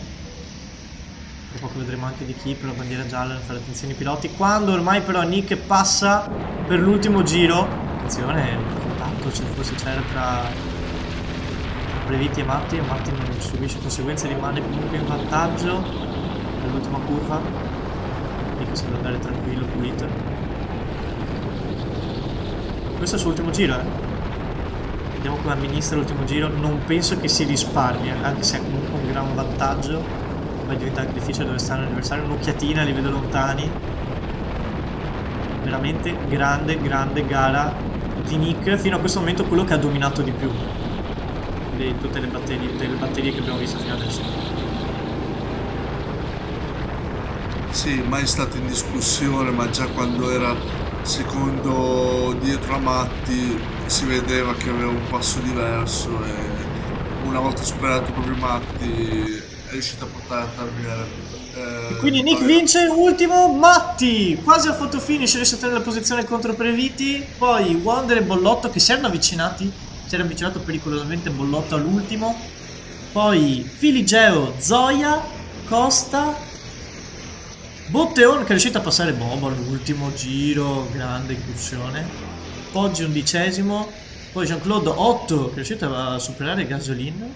Tra poco vedremo anche di chi, però bandiera gialla, fare attenzione ai piloti. Quando ormai però Nick passa per l'ultimo giro, attenzione, il contatto c'era tra Previti e Matti non subisce conseguenze, rimane comunque in vantaggio nell'ultima curva. Nick sembra andare tranquillo, pulito. Questo è il suo ultimo giro, Vediamo come amministra l'ultimo giro. Non penso che si risparmi, anche se è comunque un gran vantaggio. Poi diventa anche difficile dove stanno l'avversario. Un'occhiatina, li vedo lontani. Veramente grande gara di Nick. Fino a questo momento quello che ha dominato di più di tutte le batterie che abbiamo visto fino adesso. Sì, mai stato in discussione, ma già quando era secondo dietro a Matti si vedeva che aveva un passo diverso e una volta superato proprio Matti è riuscito a portare a termine E quindi Nick vittoria. vince, ultimo Matti, quasi a fotofinish, riesce a tenere la posizione contro Previti. Poi Wonder e Bollotto che si erano avvicinati, si era avvicinato pericolosamente Bollotto all'ultimo. Poi Filigeo, Zoya, Costa, Botteon che è riuscito a passare Bobo all'ultimo giro, grande incursione. Poggi 11esimo, poi Jean-Claude 8 che è riuscito a superare Gasolin.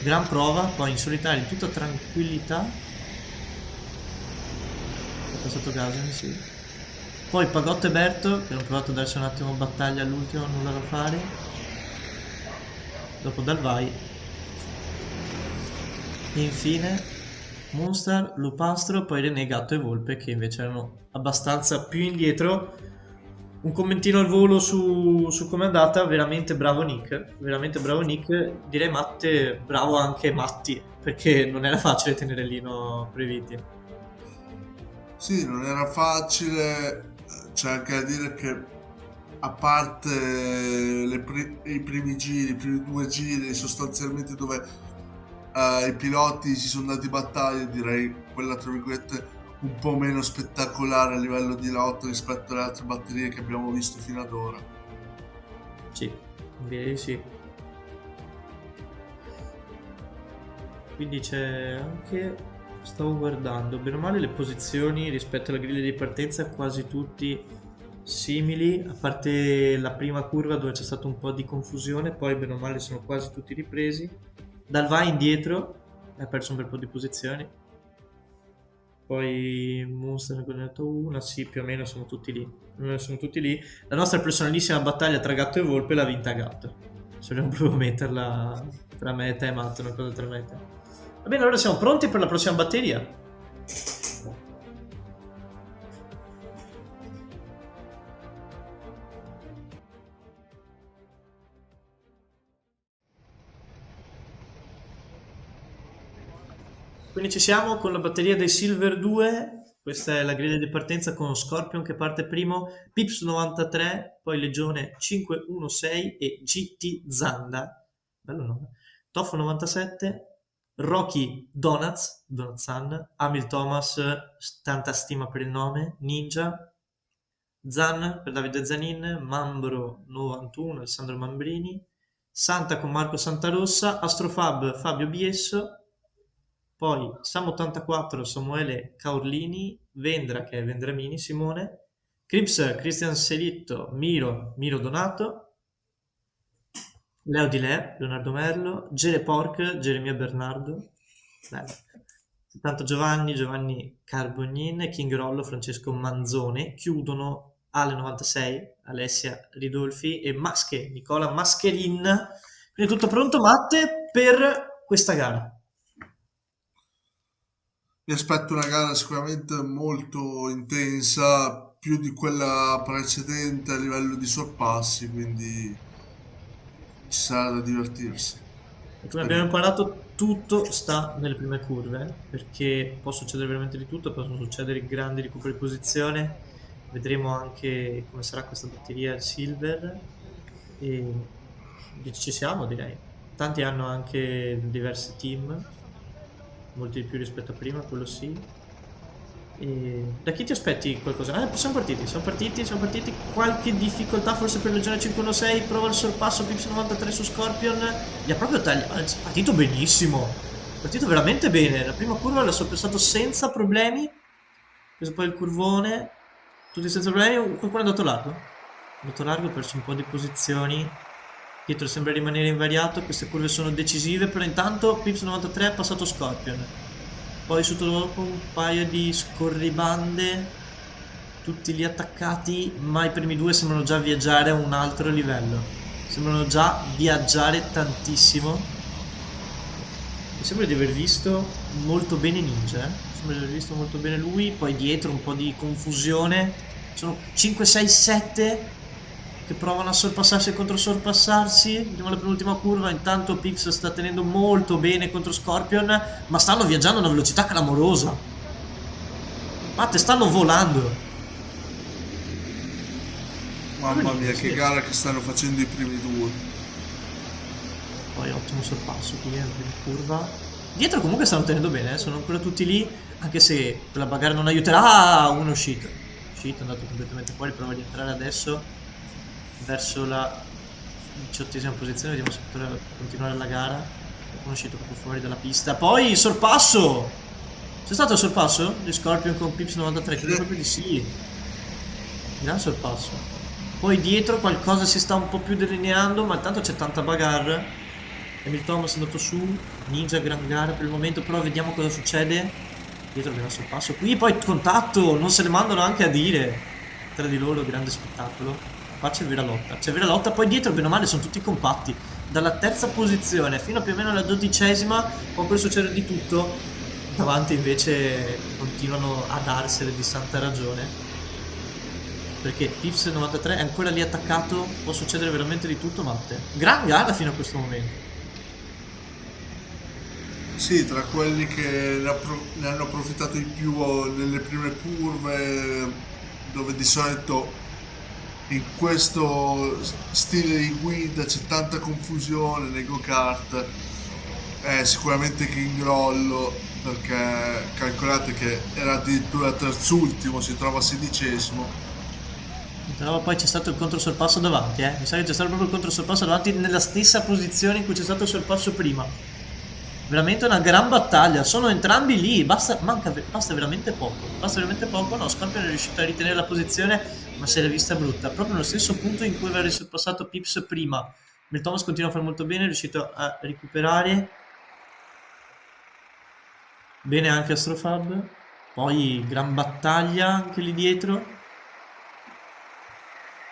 Gran prova, poi in solitario in tutta tranquillità. È passato Gasolin, sì. Poi Pagotto e Berto che hanno provato a darsi un attimo battaglia all'ultimo, nulla da fare. Dopo Dalvai. E infine Moonstar, Lupastro, poi René, Gatto e Volpe che invece erano abbastanza più indietro. Un commentino al volo su come è andata, veramente bravo Nick, direi Matte, bravo anche Matti, perché non era facile tenere Lino Previti. Sì, non era facile, c'è anche da dire che a parte i primi giri, i primi due giri sostanzialmente dove i piloti si sono dati battaglia, direi quella tra virgolette un po' meno spettacolare a livello di lotta rispetto alle altre batterie che abbiamo visto fino ad ora. Sì, direi sì. Quindi c'è anche, stavo guardando, bene o male le posizioni rispetto alla griglia di partenza quasi tutti simili, a parte la prima curva dove c'è stato un po' di confusione, poi bene o male sono quasi tutti ripresi. Dalvai indietro, ha perso un bel po' di posizioni. Poi Monster ne ha guadagnato una, sì, più o meno sono tutti lì. La nostra personalissima battaglia tra Gatto e Volpe l'ha vinta Gatto. Se vogliamo proprio metterla tra me e te, Matt, una cosa tra me e te. Va bene, allora siamo pronti per la prossima batteria. Quindi ci siamo con la batteria dei Silver 2. Questa è la griglia di partenza con Scorpion che parte primo, Pips 93, poi Legione 516 e GT Zanda. Bello nome. Toffo 97, Rocky Donuts, Donutsan, Amil Thomas, tanta stima per il nome, Ninja, Zan per Davide Zanin, Mambro 91, Alessandro Mambrini, Santa con Marco Santarossa, Astrofab Fabio Biesso, poi Sam84 Samuele Caorlini, Vendra che è Vendramini Simone, Crips Cristian Selitto, Miro Donato, Leo Di Le, Leonardo Merlo, Gere Porc, Geremia Bernardo, bello. Tanto Giovanni Carbognin, King Rollo, Francesco Manzone, chiudono Ale 96, Alessia Ridolfi e Nicola Mascherin. Quindi tutto pronto, Matte, per questa gara. Mi aspetto una gara sicuramente molto intensa, più di quella precedente a livello di sorpassi, quindi ci sarà da divertirsi. E come abbiamo Speriamo. imparato, tutto sta nelle prime curve, perché può succedere veramente di tutto, possono succedere grandi recuperi di posizione, vedremo anche come sarà questa batteria il Silver, e ci siamo direi. Tanti hanno anche diversi team, molti di più rispetto a prima, quello sì. E da chi ti aspetti qualcosa? Siamo partiti. Qualche difficoltà forse per Legione 516, prova il sorpasso Pips 93 su Scorpion. Gli ha proprio tagliato. È partito benissimo. È partito veramente bene. La prima curva l'ha sorpassato senza problemi. Ha preso poi il curvone. Tutti senza problemi. Qualcuno è andato largo. È andato largo, ha perso un po' di posizioni. Dietro sembra rimanere invariato. Queste curve sono decisive. Però intanto Pips 93 ha passato Scorpion. Poi sotto dopo un paio di scorribande, tutti lì attaccati, ma i primi due sembrano già viaggiare a un altro livello. Sembrano già viaggiare tantissimo. Mi sembra di aver visto molto bene Ninja, eh? Sembra di aver visto molto bene lui, poi dietro un po' di confusione. Sono 5, 6, 7 che provano a sorpassarsi e controsorpassarsi. Vediamo la penultima curva. Intanto Pix sta tenendo molto bene contro Scorpion, ma stanno viaggiando a una velocità clamorosa. Matte, stanno volando. Mamma mia, che Sì. gara che stanno facendo i primi due. Poi ottimo sorpasso qui in prima curva. Dietro comunque stanno tenendo bene, sono ancora tutti lì, anche se quella bagarre non aiuterà. Ah, uno è uscito. È uscito, è andato completamente fuori, prova di entrare adesso verso la 18ª posizione, vediamo se potrà continuare la gara. È uscito proprio fuori dalla pista. Poi il sorpasso! C'è stato il sorpasso di Scorpion con Pips 93? Credo proprio di sì. Gran sorpasso. Poi dietro qualcosa si sta un po' più delineando, ma intanto c'è tanta bagarre. Emil Thomas è andato su, Ninja gran gara per il momento, però vediamo cosa succede. Dietro abbiamo il sorpasso qui, poi contatto, non se ne mandano anche a dire. Tra di loro, grande spettacolo. Qua c'è vera lotta, poi dietro bene o male sono tutti compatti. Dalla terza posizione fino a più o meno alla 12ª può poi succedere di tutto. Davanti invece continuano a darsene di santa ragione. Perché Pips 93 è ancora lì attaccato, può succedere veramente di tutto, Matte. Gran gara fino a questo momento. Sì, tra quelli che ne hanno approfittato di più nelle prime curve, dove di solito in questo stile di guida c'è tanta confusione nei go-kart, è sicuramente King Rollo, perché calcolate che era addirittura terzultimo, si trova 16esimo. Però poi c'è stato il controsorpasso davanti, Mi sa che c'è stato proprio il controsorpasso davanti nella stessa posizione in cui c'è stato il sorpasso prima. Veramente una gran battaglia, sono entrambi lì, basta veramente poco. Basta veramente poco, no, Scorpion è riuscito a ritenere la posizione, ma se l'è vista brutta. Proprio nello stesso punto in cui aveva sorpassato Pips prima. Mil Thomas continua a fare molto bene, è riuscito a recuperare. Bene anche Astrofab. Poi gran battaglia anche lì dietro.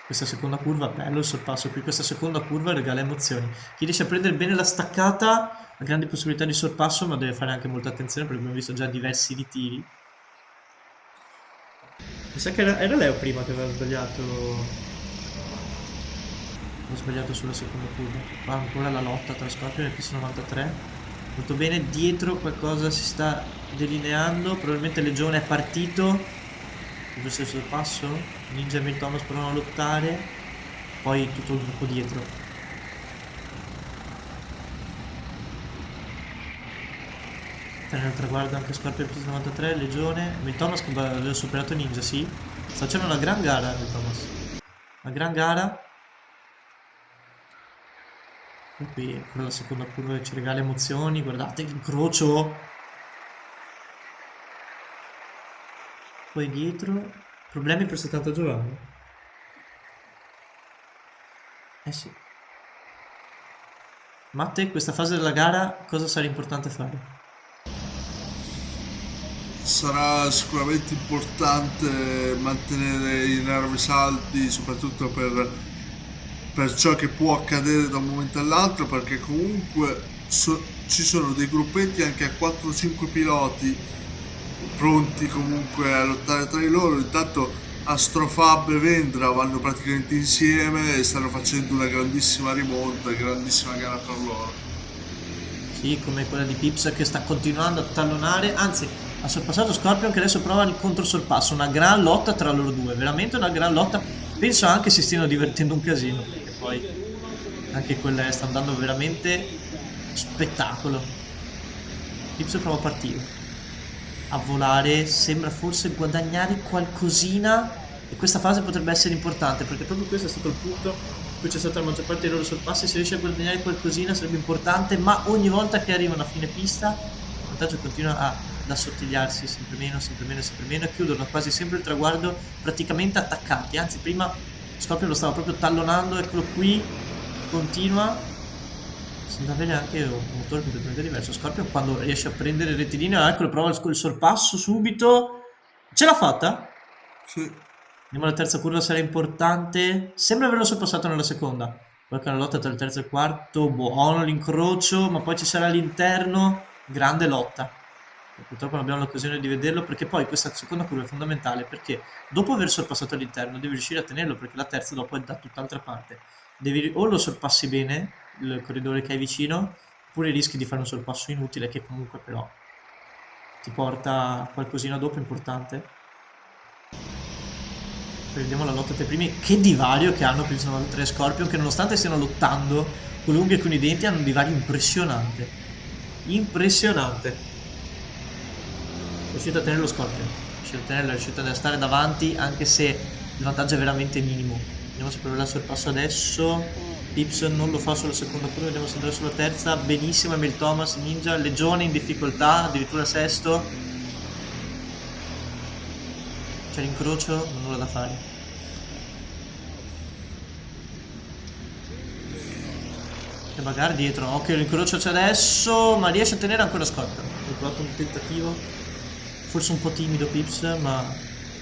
Questa seconda curva, bello il sorpasso qui, questa seconda curva regala emozioni. Chi riesce a prendere bene la staccata ha grandi possibilità di sorpasso, ma deve fare anche molta attenzione perché abbiamo visto già diversi ritiri. Mi sa che era Leo prima che aveva sbagliato. Ho sbagliato sulla seconda curva. Qua ancora la lotta tra Scorpion e PS93. Molto bene, dietro qualcosa si sta delineando, probabilmente Legione è partito. Giusto il sorpasso, Ninja e Emil Thomas provano a lottare, poi tutto il gruppo dietro. Nel traguardo anche Scorpion plus 93, Legione, Emil Thomas che aveva superato Ninja, sì. Sta facendo una gran gara Emil Thomas. Una gran gara. E qui ancora la seconda curva che ci regala emozioni, guardate l'incrocio. Poi dietro, problemi per 70 Giovanni. Eh sì. Matte, questa fase della gara cosa sarà importante fare? Sarà sicuramente importante mantenere i nervi saldi, soprattutto per ciò che può accadere da un momento all'altro, perché comunque ci sono dei gruppetti anche a 4-5 piloti pronti comunque a lottare tra di loro. Intanto Astrofab e Vendra vanno praticamente insieme e stanno facendo una grandissima rimonta, grandissima gara per loro. Sì, come quella di Pips che sta continuando a tallonare, anzi ha sorpassato Scorpion che adesso prova il controsorpasso, una gran lotta tra loro due, veramente una gran lotta, penso anche si stiano divertendo un casino, perché poi anche quella sta andando veramente spettacolo. Pips prova a partire, a volare, sembra forse guadagnare qualcosina e questa fase potrebbe essere importante perché proprio questo è stato il punto in cui c'è stata la maggior parte dei loro sorpassi. Se riesce a guadagnare qualcosina sarebbe importante, ma ogni volta che arrivano a fine pista il vantaggio continua ad assottigliarsi sempre meno e chiudono quasi sempre il traguardo praticamente attaccati, anzi prima Scorpion lo stava proprio tallonando, eccolo qui, continua, sembra avere anche un motore completamente diverso. Scorpion quando riesce a prendere il rettilineo, eccolo, prova il sorpasso subito, ce l'ha fatta? Sì. Andiamo alla terza curva, sarà importante, sembra averlo sorpassato nella seconda, poi con la lotta tra il terzo e il quarto, buono l'incrocio, ma poi ci sarà all'interno, grande lotta. Purtroppo non abbiamo l'occasione di vederlo perché poi questa seconda curva è fondamentale perché dopo aver sorpassato all'interno devi riuscire a tenerlo perché la terza dopo è da tutt'altra parte. Devi, o lo sorpassi bene il corridore che hai vicino oppure rischi di fare un sorpasso inutile che comunque però ti porta qualcosina dopo importante. Poi vediamo la lotta tra i primi, che divario che hanno Pilsen 93 e Scorpion che nonostante stiano lottando con le unghie e con i denti hanno un divario impressionante. È riuscito a tenere lo Scorpion, è riuscito a stare davanti anche se il vantaggio è veramente minimo. Vediamo se proverà il sorpasso adesso. Pips non lo fa sulla seconda curva, vediamo se andrà sulla terza. Benissimo Emil Thomas, Ninja, Legione in difficoltà, addirittura sesto. C'è l'incrocio, non nulla da fare. E magari dietro, occhio l'incrocio c'è adesso, ma riesce a tenere ancora Scorpion. Ho provato un tentativo, forse un po' timido Pips, ma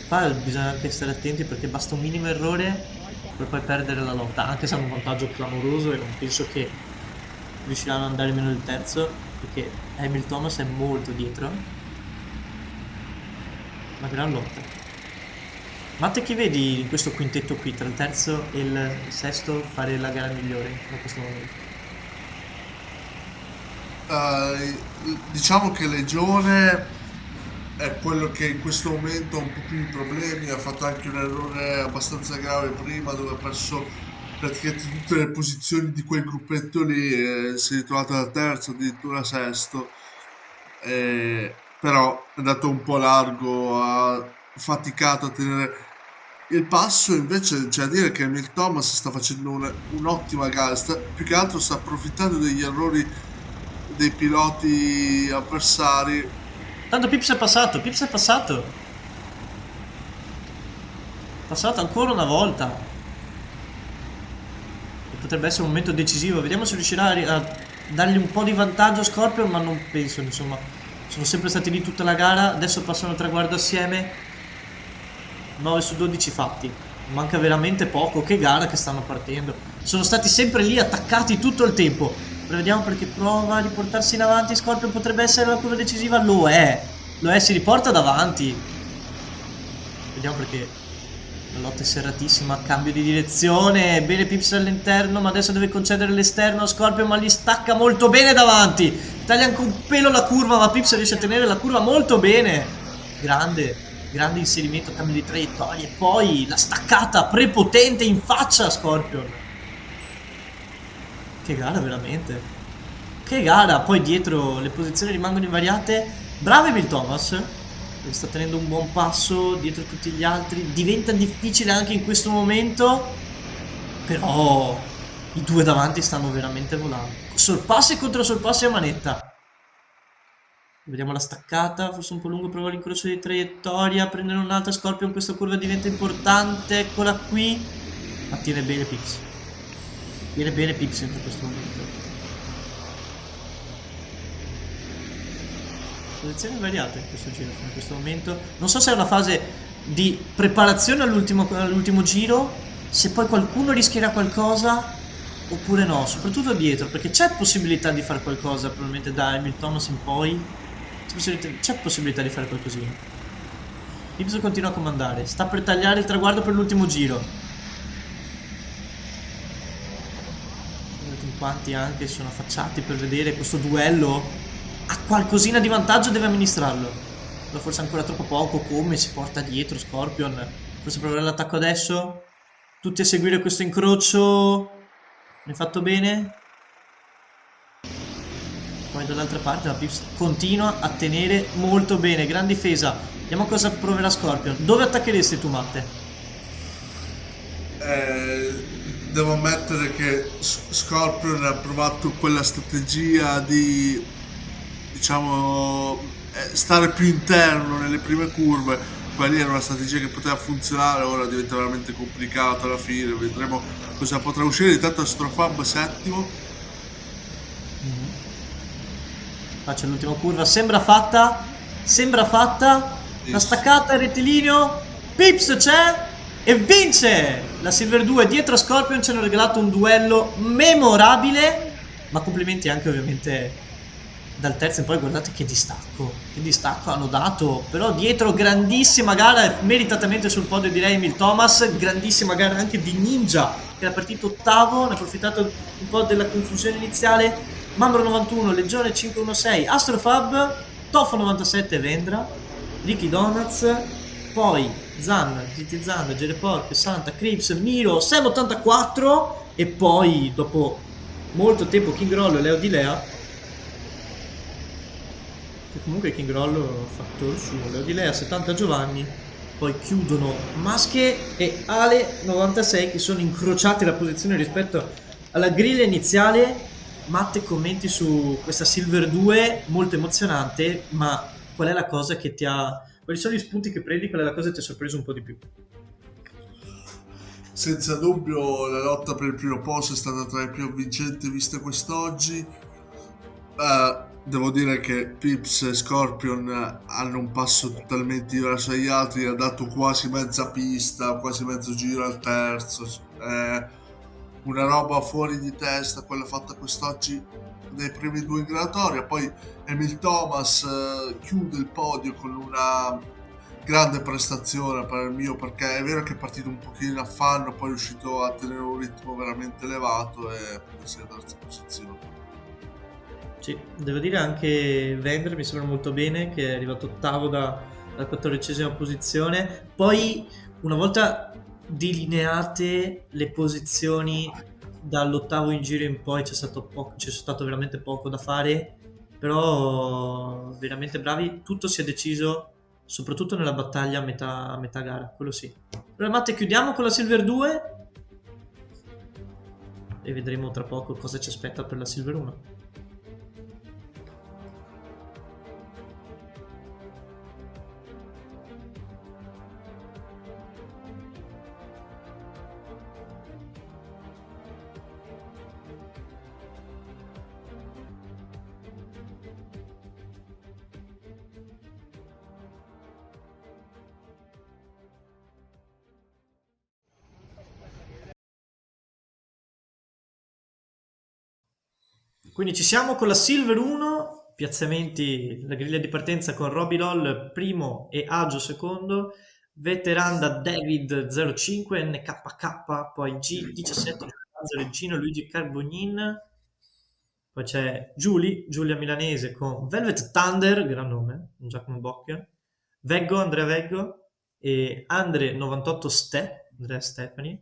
qua bisogna anche stare attenti perché basta un minimo errore per poi perdere la lotta, anche se hanno un vantaggio clamoroso e non penso che riusciranno ad andare meno del terzo perché Emil Thomas è molto dietro. Una gran lotta. Ma te chi vedi in questo quintetto qui tra il terzo e il sesto fare la gara migliore in questo momento? Diciamo che Legione è quello che in questo momento ha un po' più di problemi, ha fatto anche un errore abbastanza grave prima dove ha perso praticamente tutte le posizioni di quel gruppetto lì e si è ritrovato al terzo, addirittura sesto. Però è andato un po' largo, ha faticato a tenere il passo. Invece c'è da dire che Emil Thomas sta facendo un'ottima gara, più che altro sta approfittando degli errori dei piloti avversari. Tanto Pips è passato, passato ancora una volta e potrebbe essere un momento decisivo, vediamo se riuscirà a dargli un po' di vantaggio a Scorpion, ma non penso, insomma, sono sempre stati lì tutta la gara, adesso passano il traguardo assieme, 9 su 12 fatti, manca veramente poco, che gara che stanno partendo, sono stati sempre lì attaccati tutto il tempo. Vediamo perché prova a riportarsi in avanti. Scorpion potrebbe essere la curva decisiva. Lo è, si riporta davanti. Vediamo perché la lotta è serratissima. Cambio di direzione. Bene Pips all'interno, ma adesso deve concedere l'esterno a Scorpion, ma li stacca molto bene davanti. Taglia anche un pelo la curva, ma Pips riesce a tenere la curva molto bene. Grande inserimento, cambio di traiettoria. E poi la staccata prepotente in faccia a Scorpion. Che gara veramente. Che gara. Poi dietro le posizioni rimangono invariate. Bravo Emil Thomas, sta tenendo un buon passo dietro tutti gli altri. Diventa difficile anche in questo momento, però i due davanti stanno veramente volando. Sorpassi e controsorpassi a manetta. Vediamo la staccata, forse un po' lungo, prova l'incrocio di traiettoria, prendere un'altra. Scorpion, questa curva diventa importante, eccola qui. Ma tiene bene Pips. Viene bene Pips in questo momento. Posizioni invariate in questo giro, in questo momento. Non so se è una fase di preparazione all'ultimo giro, se poi qualcuno rischierà qualcosa oppure no, soprattutto dietro, perché c'è possibilità di fare qualcosa probabilmente da Emil Thomas in poi. C'è possibilità di fare qualcosina. Pips continua a comandare, sta per tagliare il traguardo per l'ultimo giro. Vedete in quanti anche sono affacciati per vedere questo duello. Ha qualcosina di vantaggio, deve amministrarlo. Però forse ancora troppo poco. Come si porta dietro Scorpion? Forse proverà l'attacco adesso. Tutti a seguire questo incrocio. Mi è fatto bene. Poi dall'altra parte la Pips continua a tenere molto bene. Gran difesa. Vediamo cosa proverà Scorpion. Dove attaccheresti tu, Matte? Devo ammettere che Scorpion ha provato quella strategia di, diciamo, stare più interno nelle prime curve. Quella era una strategia che poteva funzionare, ora diventa veramente complicato alla fine. Vedremo cosa potrà uscire. Intanto Astrofab settimo. Faccio l'ultima curva. Sembra fatta. La staccata, il rettilineo. Pips c'è e vince la Silver 2 dietro a Scorpion. Ci hanno regalato un duello memorabile, ma complimenti anche ovviamente dal terzo in poi. Guardate che distacco hanno dato. Però dietro grandissima gara, meritatamente sul podio direi Emil Thomas. Grandissima gara anche di Ninja, che era partito ottavo, ne ha approfittato un po' della confusione iniziale. Mambro 91, Legione 516, Astrofab, Toffo 97, Vendra, Ricky Donuts, poi Zan, GT Zan, Jereport, Santa, Crips, Miro, Sam 84 e poi dopo molto tempo King Rollo e Leo Di Lea, che comunque King Rollo ha fatto il suo, Leo Di Lea 70, Giovanni, poi chiudono Masche e Ale 96 che sono incrociati la posizione rispetto alla griglia iniziale. Matte, commenti su questa Silver 2 molto emozionante, ma qual è la cosa che ti ha... quali sono gli spunti che prendi, qual è la cosa che ti ha sorpreso un po' di più? Senza dubbio la lotta per il primo posto è stata tra le più avvincenti viste quest'oggi. Devo dire che Pips e Scorpion hanno un passo totalmente diverso dagli altri, ha dato quasi mezza pista, quasi mezzo giro al terzo. Una roba fuori di testa quella fatta quest'oggi nei primi due in graduatoria. Poi Emil Thomas chiude il podio con una grande prestazione per il mio, perché è vero che è partito un pochino in affanno, poi è riuscito a tenere un ritmo veramente elevato e prendersi la terza posizione. Sì, devo dire anche Vendra mi sembra molto bene, che è arrivato ottavo dalla 14ª posizione. Poi una volta delineate le posizioni dall'ottavo in giro in poi c'è stato veramente poco da fare, però veramente bravi. Tutto si è deciso soprattutto nella battaglia a metà gara, quello sì. Allora Matte, chiudiamo con la Silver 2 e vedremo tra poco cosa ci aspetta per la Silver 1. Quindi ci siamo con la Silver 1, piazzamenti, la griglia di partenza con Roby Loll primo e Agio secondo, Veteranda David 05, NKK, poi G17, Reggino, Luigi Carbognin, poi c'è Giulia Milanese con Velvet Thunder, gran nome, Giacomo Bocchia, Andrea Veggo e Andre 98 Andrea Stefani,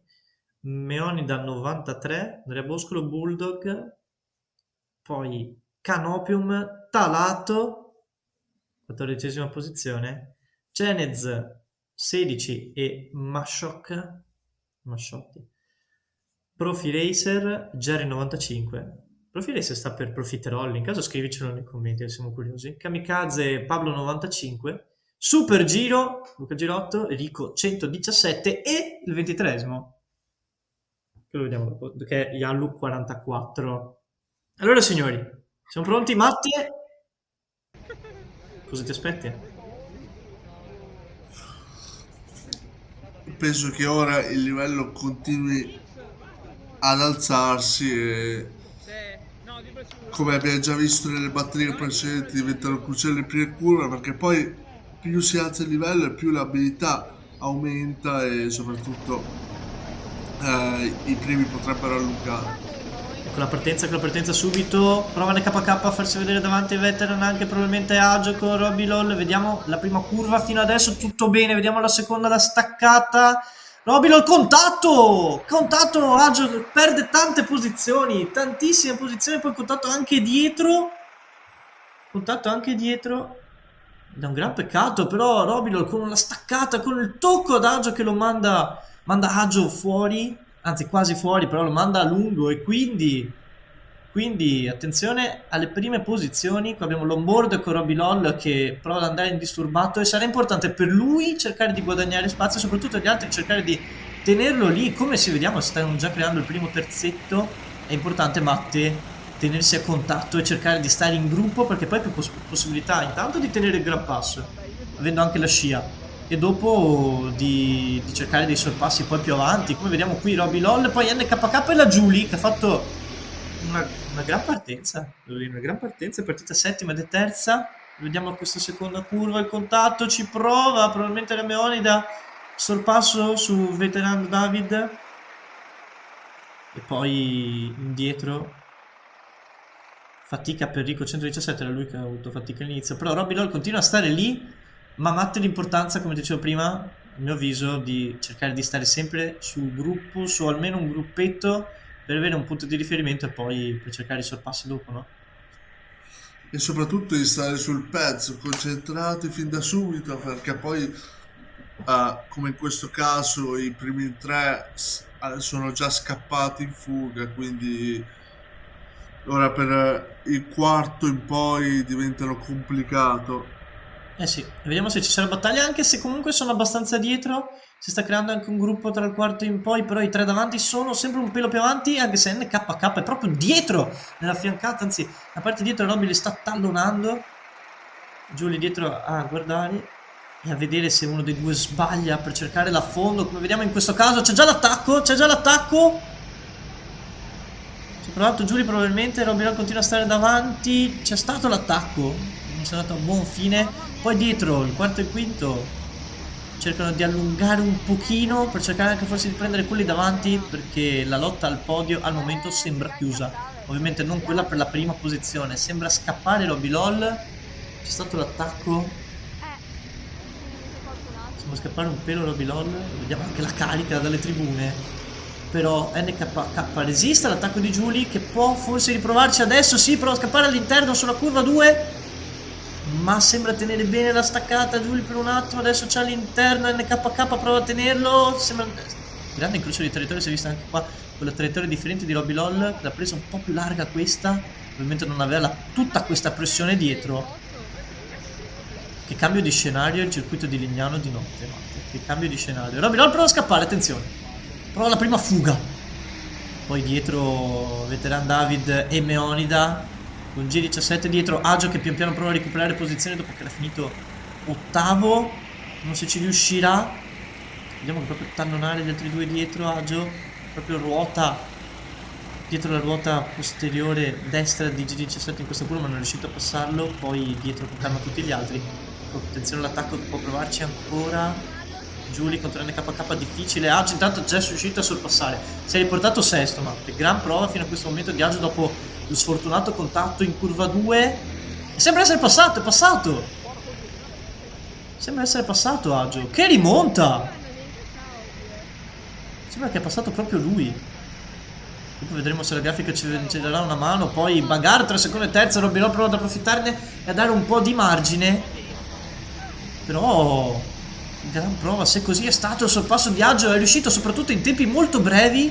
Meonida 93, Andrea Boscolo, Bulldog, poi Canopium, Talato, 14ª posizione, Cenez 16 e Mashotti, Profi Racer, Jerry 95. Profi Racer sta per Profiterolli, in caso scrivicelo nei commenti, siamo curiosi. Kamikaze Pablo 95, Super Giro, Luca Girotto, Rico 117 e il 23esimo, che lo vediamo dopo, che è Yalu 44. Allora signori, siamo pronti? Matti? Cosa ti aspetti? Penso che ora il livello continui ad alzarsi e come abbiamo già visto nelle batterie precedenti, diventano cruciali le prime curve, perché poi più si alza il livello e più l'abilità aumenta e soprattutto i primi potrebbero allungare. Ecco la partenza subito. Prova NKK a farsi vedere davanti ai veteran, anche probabilmente agio con Robbie Lol. Vediamo la prima curva fino adesso, tutto bene. Vediamo la seconda, la staccata. Robbie Lol, contatto! Contatto, agio perde tante posizioni, tantissime posizioni, poi contatto anche dietro. Contatto anche dietro. Ed è un gran peccato, però Robilol con una staccata, con il tocco ad Agio che lo manda Agio fuori, anzi quasi fuori, però lo manda a lungo e quindi attenzione alle prime posizioni. Qua abbiamo l'onboard con Robilol che prova ad andare indisturbato e sarà importante per lui cercare di guadagnare spazio, soprattutto gli altri cercare di tenerlo lì. Come si vediamo stanno già creando il primo terzetto, è importante Matte tenersi a contatto e cercare di stare in gruppo, perché poi hai più possibilità intanto di tenere il gran passo avendo anche la scia e dopo di cercare dei sorpassi poi più avanti, come vediamo qui Robbie Lol, poi NKK e la Julie che ha fatto una gran partenza, una gran partenza, partita settima ed è terza. Vediamo questa seconda curva, il contatto ci prova probabilmente la Meonida, sorpasso su veterano David e poi indietro fatica per Rico 117, era lui che ha avuto fatica all'inizio, però Robbie Lol continua a stare lì, ma Matte l'importanza, come dicevo prima, a mio avviso, di cercare di stare sempre sul gruppo, su almeno un gruppetto, per avere un punto di riferimento e poi per cercare i sorpassi dopo, no? E soprattutto di stare sul pezzo, concentrati fin da subito, perché poi, come in questo caso, i primi tre sono già scappati in fuga, quindi ora per il quarto in poi diventano complicato. Eh sì, vediamo se ci sarà battaglia, anche se comunque sono abbastanza dietro, si sta creando anche un gruppo tra il quarto in poi, però i tre davanti sono sempre un pelo più avanti, anche se NKK è proprio dietro nella fiancata, anzi la parte dietro Robby li sta tallonando, giù lì dietro a guardare e a vedere se uno dei due sbaglia per cercare l'affondo, come vediamo in questo caso c'è già l'attacco, c'è provato Giuli probabilmente, Robby continua a stare davanti, c'è stato l'attacco, non si è andato a buon fine, poi dietro il quarto e il quinto cercano di allungare un pochino per cercare anche forse di prendere quelli davanti, perché la lotta al podio al momento sembra chiusa, ovviamente non quella per la prima posizione, sembra scappare Robby Lol, c'è stato l'attacco, sembra scappare un pelo Robby Lol, vediamo anche la carica dalle tribune, però NKK resiste all'attacco di Julie che può forse riprovarci adesso, sì, prova a scappare all'interno sulla curva 2, ma sembra tenere bene la staccata Julie per un attimo, adesso c'è all'interno NKK, prova a tenerlo, sembra grande incrocio di territorio, si è vista anche qua con la traiettoria differente di Robby Lol, che l'ha presa un po' più larga questa, ovviamente non aveva tutta questa pressione dietro. Che cambio di scenario il circuito di Lignano di notte, che cambio di scenario. Robby Lol prova a scappare, attenzione. Prova la prima fuga. Poi dietro veteran David e Meonida. Con G17 dietro Agio che pian piano prova a recuperare posizione dopo che era finito ottavo. Non so se ci riuscirà. Vediamo che proprio tannonare gli altri due dietro Agio. Proprio ruota. Dietro la ruota posteriore destra di G17 in questa curva, ma non è riuscito a passarlo. Poi dietro con calma tutti gli altri. Attenzione all'attacco che può provarci ancora. Julie contro NKK difficile, Agio intanto è già riuscito a sorpassare, si è riportato sesto, ma gran prova fino a questo momento di Agio dopo lo sfortunato contatto in curva 2 e sembra essere passato, è passato, sembra essere passato Agio, che rimonta, sembra che è passato proprio lui, dopo vedremo se la grafica ci darà una mano, poi Bagar 3 secondi e terza, Robby Lol prova ad approfittarne e a dare un po' di margine, però gran prova, se così è stato il sorpasso di Agio, è riuscito soprattutto in tempi molto brevi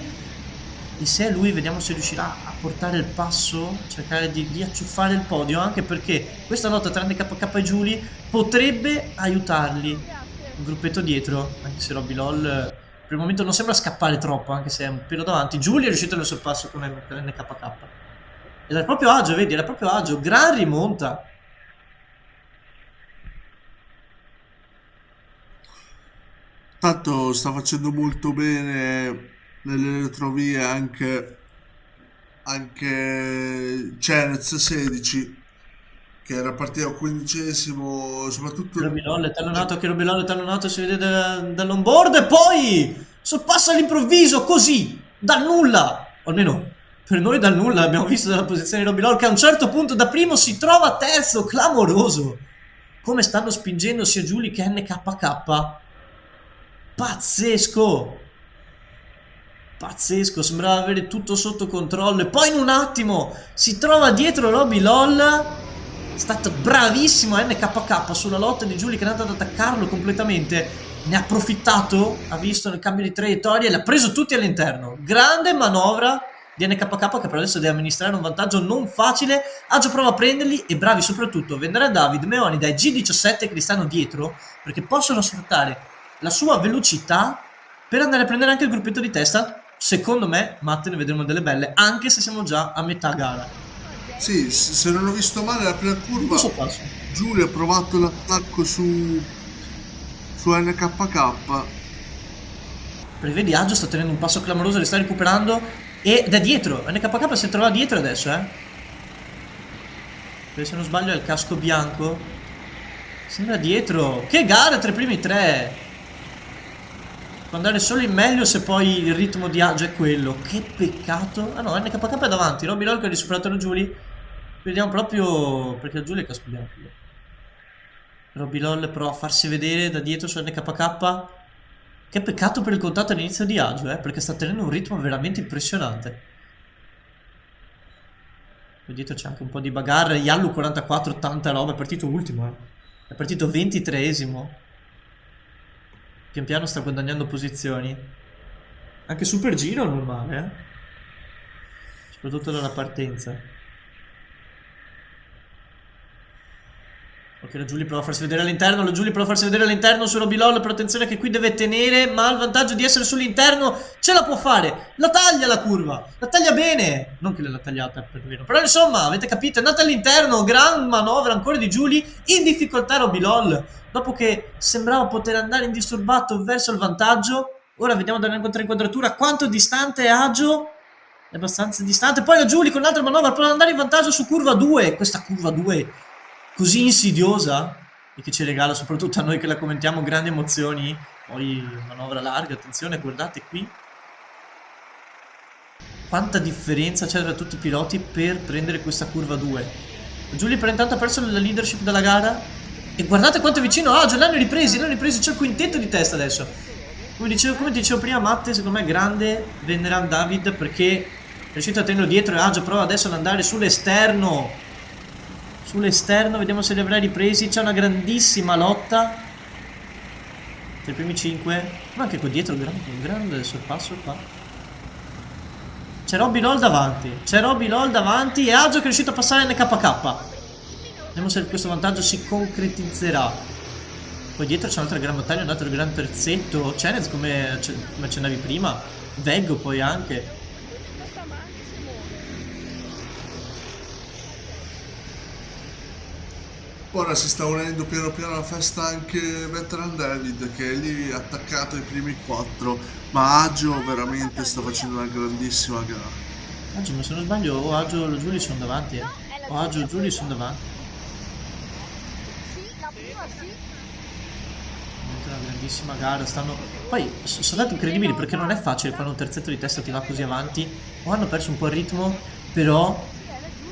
e se è lui vediamo se riuscirà a portare il passo, cercare di acciuffare il podio, anche perché questa lotta tra NKK e Julie potrebbe aiutarli il gruppetto dietro, anche se Robby Lol per il momento non sembra scappare troppo, anche se è un pelo davanti. Julie è riuscito nel sorpasso con NKK ed è proprio Agio, vedi, era proprio Agio, gran rimonta. Tanto sta facendo molto bene nelle retrovie anche anche Cenez 16 che era partito 15esimo, soprattutto Che Robilolle tallonato si vede dall'onboard e poi sorpassa all'improvviso così, dal nulla, o almeno per noi dal nulla, abbiamo visto dalla posizione di Robilolle che a un certo punto da primo si trova terzo, clamoroso. Come stanno spingendo sia Giuli che NKK. Pazzesco. Pazzesco, sembrava avere tutto sotto controllo e poi in un attimo si trova dietro Robilolle. È stato bravissimo NKK sulla lotta di Giuli che è andato ad attaccarlo completamente. Ne ha approfittato, ha visto nel cambio di traiettoria e li ha preso tutti all'interno. Grande manovra di NKK che per adesso deve amministrare un vantaggio non facile. Agio prova a prenderli e bravi soprattutto Vendere David, Meonida e G17 che li stanno dietro perché possono sfruttare la sua velocità per andare a prendere anche il gruppetto di testa. Secondo me, Matte, ne vedremo delle belle, anche se siamo già a metà gara. Sì, se non ho visto male la prima curva, Giulio ha provato l'attacco su NKK. Prevedi, Agio sta tenendo un passo clamoroso, li sta recuperando e da dietro. NKK si trova dietro adesso, Perché se non sbaglio è il casco bianco. Sembra dietro. Che gara tra i primi tre! Può andare solo in meglio se poi il ritmo di Agio è quello. Che peccato. Ah no, NKK è davanti. Robilolle che ha superato la Giuli. Vediamo proprio perché la Giuli è casco bianco. Robilolle prova a farsi vedere da dietro su NKK. Che peccato per il contatto all'inizio di Agio, perché sta tenendo un ritmo veramente impressionante. Qui dietro c'è anche un po' di bagarre. Yallu 44, tanta roba. È partito ultimo, È partito 23esimo. Pian piano sta guadagnando posizioni. Anche super giro normale, soprattutto dalla partenza. Ok, la Giuli prova a farsi vedere all'interno. La Giuli prova a farsi vedere all'interno su Robilolle. Però attenzione che qui deve tenere. Ma ha il vantaggio di essere sull'interno. Ce la può fare. La taglia la curva. La taglia bene. Non che l'ha tagliata per meno. Però insomma, avete capito. È andata all'interno. Gran manovra ancora di Giuli. In difficoltà Robilolle. Dopo che sembrava poter andare indisturbato verso il vantaggio. Ora vediamo dalla inquadratura quanto distante è Agio. È abbastanza distante. Poi la Giuli con un'altra manovra prova ad andare in vantaggio su curva 2. Questa curva 2 così insidiosa e che ci regala soprattutto a noi che la commentiamo grandi emozioni. Poi manovra larga, attenzione, guardate qui quanta differenza c'è tra tutti i piloti per prendere questa curva 2. Giulio per intanto ha perso la leadership della gara e guardate quanto è vicino Agio. L'hanno ripresi, c'è il quintetto di testa adesso. Come dicevo prima, Matte secondo me è grande Vendere David perché è riuscito a tenerlo dietro e Agio prova adesso ad andare sull'esterno. Vediamo se li avrà ripresi. C'è una grandissima lotta tra i primi 5. Ma anche qua dietro un grande sorpasso qua. C'è Robilolle davanti e Agio che è riuscito a passare NKK. Vediamo se questo vantaggio si concretizzerà. Poi dietro c'è un'altra gran battaglia, un altro gran terzetto. Cenez come accennavi prima. Veggo poi anche. Ora si sta unendo piano piano alla festa anche Veteran David che è lì attaccato ai primi 4, ma Agio veramente sta facendo una grandissima gara. Agio, ma se non sbaglio o Agio o lo Giuli sono davanti, o Agio e Giuli sono davanti. Una grandissima gara, poi sono stati incredibili perché non è facile quando un terzetto di testa ti va così avanti. O hanno perso un po' il ritmo, però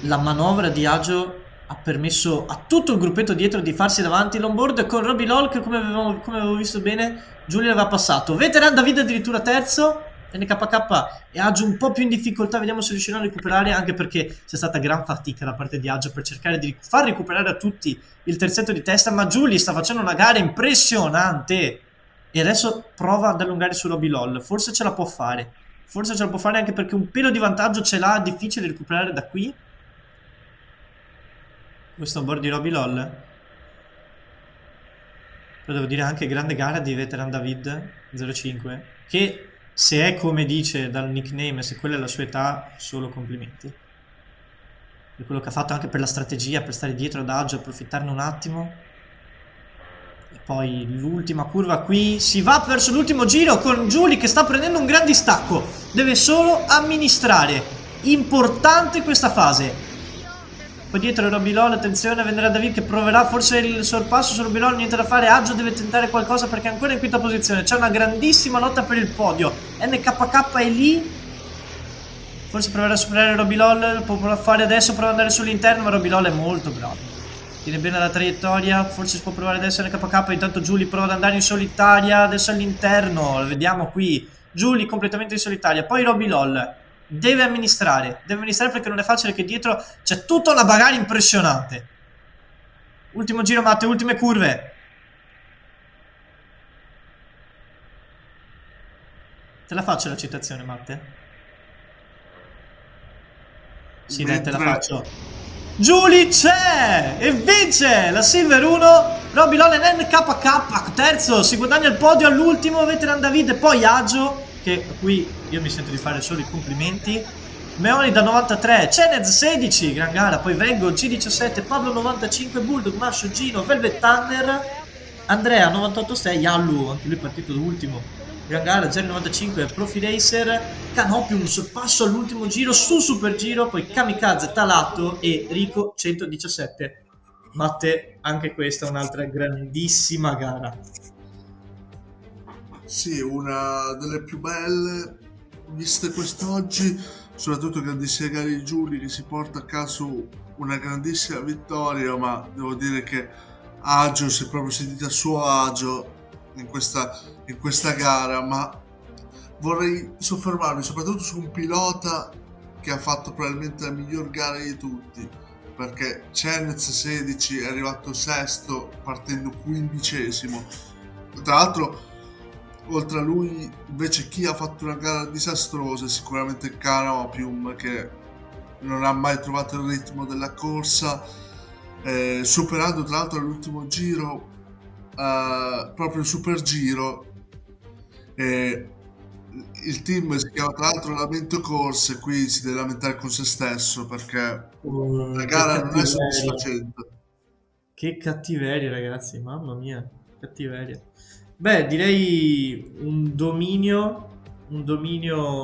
la manovra di Agio ha permesso a tutto il gruppetto dietro di farsi davanti. L'onboard con Robilolle che come avevo visto bene Giulio l'aveva passato. Veteran David addirittura terzo. NKK e Agio un po' più in difficoltà. Vediamo se riusciranno a recuperare, anche perché c'è stata gran fatica da parte di Agio per cercare di far recuperare a tutti il terzetto di testa. Ma Giulio sta facendo una gara impressionante e adesso prova ad allungare su Robilolle. Forse ce la può fare anche perché un pelo di vantaggio ce l'ha. Difficile recuperare da qui. Questo onboard di Robilolle. Però devo dire anche grande gara di Veteran David 05 che se è come dice dal nickname, se quella è la sua età, solo complimenti per quello che ha fatto, anche per la strategia, per stare dietro ad Agio, approfittarne un attimo. E poi l'ultima curva qui, si va verso l'ultimo giro con Giuli che sta prendendo un gran distacco, deve solo amministrare importante questa fase. Poi dietro Roby LOL, attenzione, vendrà David che proverà forse il sorpasso su Roby LOL, niente da fare, Aggio deve tentare qualcosa perché è ancora in quinta posizione, c'è una grandissima lotta per il podio, NKK è lì, forse proverà a superare Roby LOL, può fare adesso, prova ad andare sull'interno, ma Roby LOL è molto bravo, tiene bene la traiettoria, forse si può provare adesso NKK, intanto Giulia prova ad andare in solitaria, adesso all'interno, lo vediamo qui, Giulia completamente in solitaria, poi Roby LOL. Deve amministrare perché non è facile che dietro c'è tutta una bagarre impressionante. Ultimo giro Matte, ultime curve. Te la faccio la citazione Matte? Sì dai, te la faccio. Giulia c'è e vince la Silver 1. Roby LOL e NKK terzo, si guadagna il podio all'ultimo, Veteran David e poi Aggio, che qui io mi sento di fare solo i complimenti. Meoni da 93, Cenez 16, gran gara, poi Vengo G17, Pablo 95, Bulldog, Mascio, Gino, Velvet Thunder, Andrea 98-6, Yallu, anche lui partito ultimo, gran gara, Jerry 95, Profi Racer, Canopium, sorpasso all'ultimo giro, su super giro, poi Kamikaze, Talato e Rico 117. Matte, anche questa è un'altra grandissima gara. Sì, una delle più belle viste quest'oggi, soprattutto grandissime gare di Giulia che si porta a caso una grandissima vittoria, ma devo dire che Aggio si è proprio sentito a suo agio in questa gara, ma vorrei soffermarmi soprattutto su un pilota che ha fatto probabilmente la miglior gara di tutti, perché Cenez 16 è arrivato sesto partendo 15esimo. Tra l'altro, oltre a lui, invece, chi ha fatto una gara disastrosa è sicuramente Canopium, che non ha mai trovato il ritmo della corsa, superando tra l'altro all'ultimo giro proprio il super giro. Il team si chiama tra l'altro Lamento Corse, qui si deve lamentare con se stesso perché la gara non è soddisfacente. Che cattiveria ragazzi, mamma mia, cattiveria. Beh, direi un dominio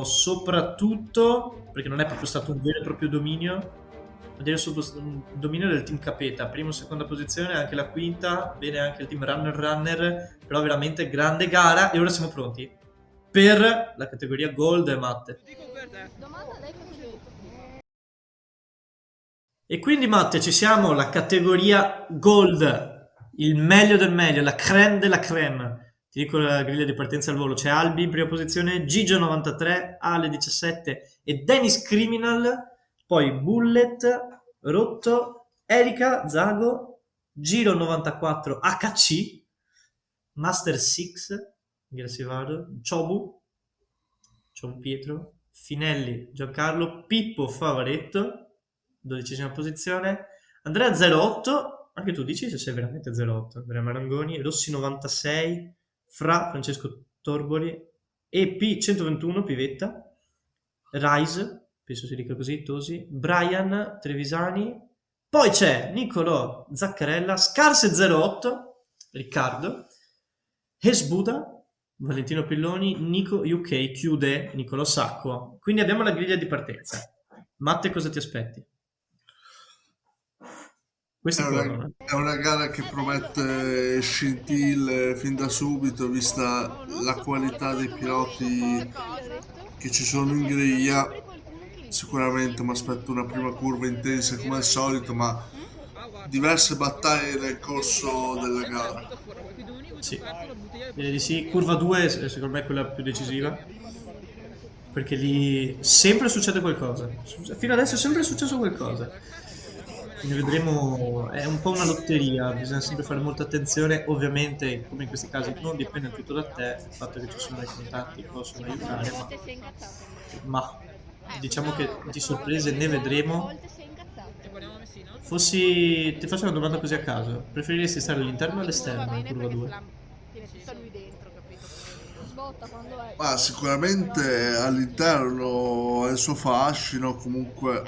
soprattutto, perché non è proprio stato un vero e proprio dominio, ma direi un dominio del team Capeta, prima e seconda posizione, anche la quinta, bene anche il team Runner, però veramente grande gara e ora siamo pronti per la categoria Gold e Matte. E quindi Matte, ci siamo, la categoria Gold, il meglio del meglio, la crème della crème. Ti dico la griglia di partenza al volo, c'è Albi in prima posizione, Gigio 93, Ale 17 e Dennis Criminal, poi Bullet, Rotto, Erika, Zago, Giro 94, HC, Master 6, Gressivado, Ciobu Pietro, Finelli, Giancarlo, Pippo Favaretto, 12ª posizione, Andrea 08, anche tu dici se sei veramente 08, Andrea Marangoni, Rossi 96, Fra Francesco Torboli, EP 121 Pivetta, Rise, penso si dica così, Tosi, Brian Trevisani, poi c'è Niccolò Zaccarella, Scarse 08, Riccardo, Hesbuda, Valentino Pilloni, Nico UK chiude Niccolò Sacco. Quindi abbiamo la griglia di partenza. Matte, cosa ti aspetti? È una gara che promette scintille fin da subito, vista la qualità dei piloti che ci sono in griglia. Sicuramente mi aspetto una prima curva intensa come al solito, ma diverse battaglie nel corso della gara. Sì, direi di sì. Curva 2 secondo me è quella più decisiva, perché lì sempre succede qualcosa. Fino adesso è sempre successo qualcosa. Quindi vedremo, è un po' una lotteria, bisogna sempre fare molta attenzione. Ovviamente, come in questi casi, non dipende tutto da te, il fatto che ci sono dei contatti possono aiutare, ma diciamo che di sorprese ne vedremo. Ti faccio una domanda così a caso, preferiresti stare all'interno o all'esterno in curva 2? Ma sicuramente all'interno ha il suo fascino, comunque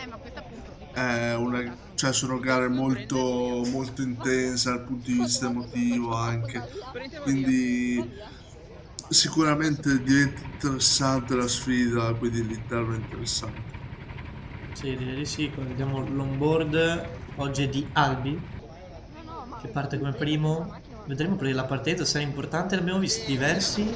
sono gare molto, molto intense dal punto di vista emotivo anche, quindi sicuramente diventa interessante la sfida, quindi l'interno è interessante. Sì, direi di sì. Qua vediamo l'onboard. Oggi è di Albi, che parte come primo. Vedremo perché la partenza sarà importante. Ne abbiamo visti diversi.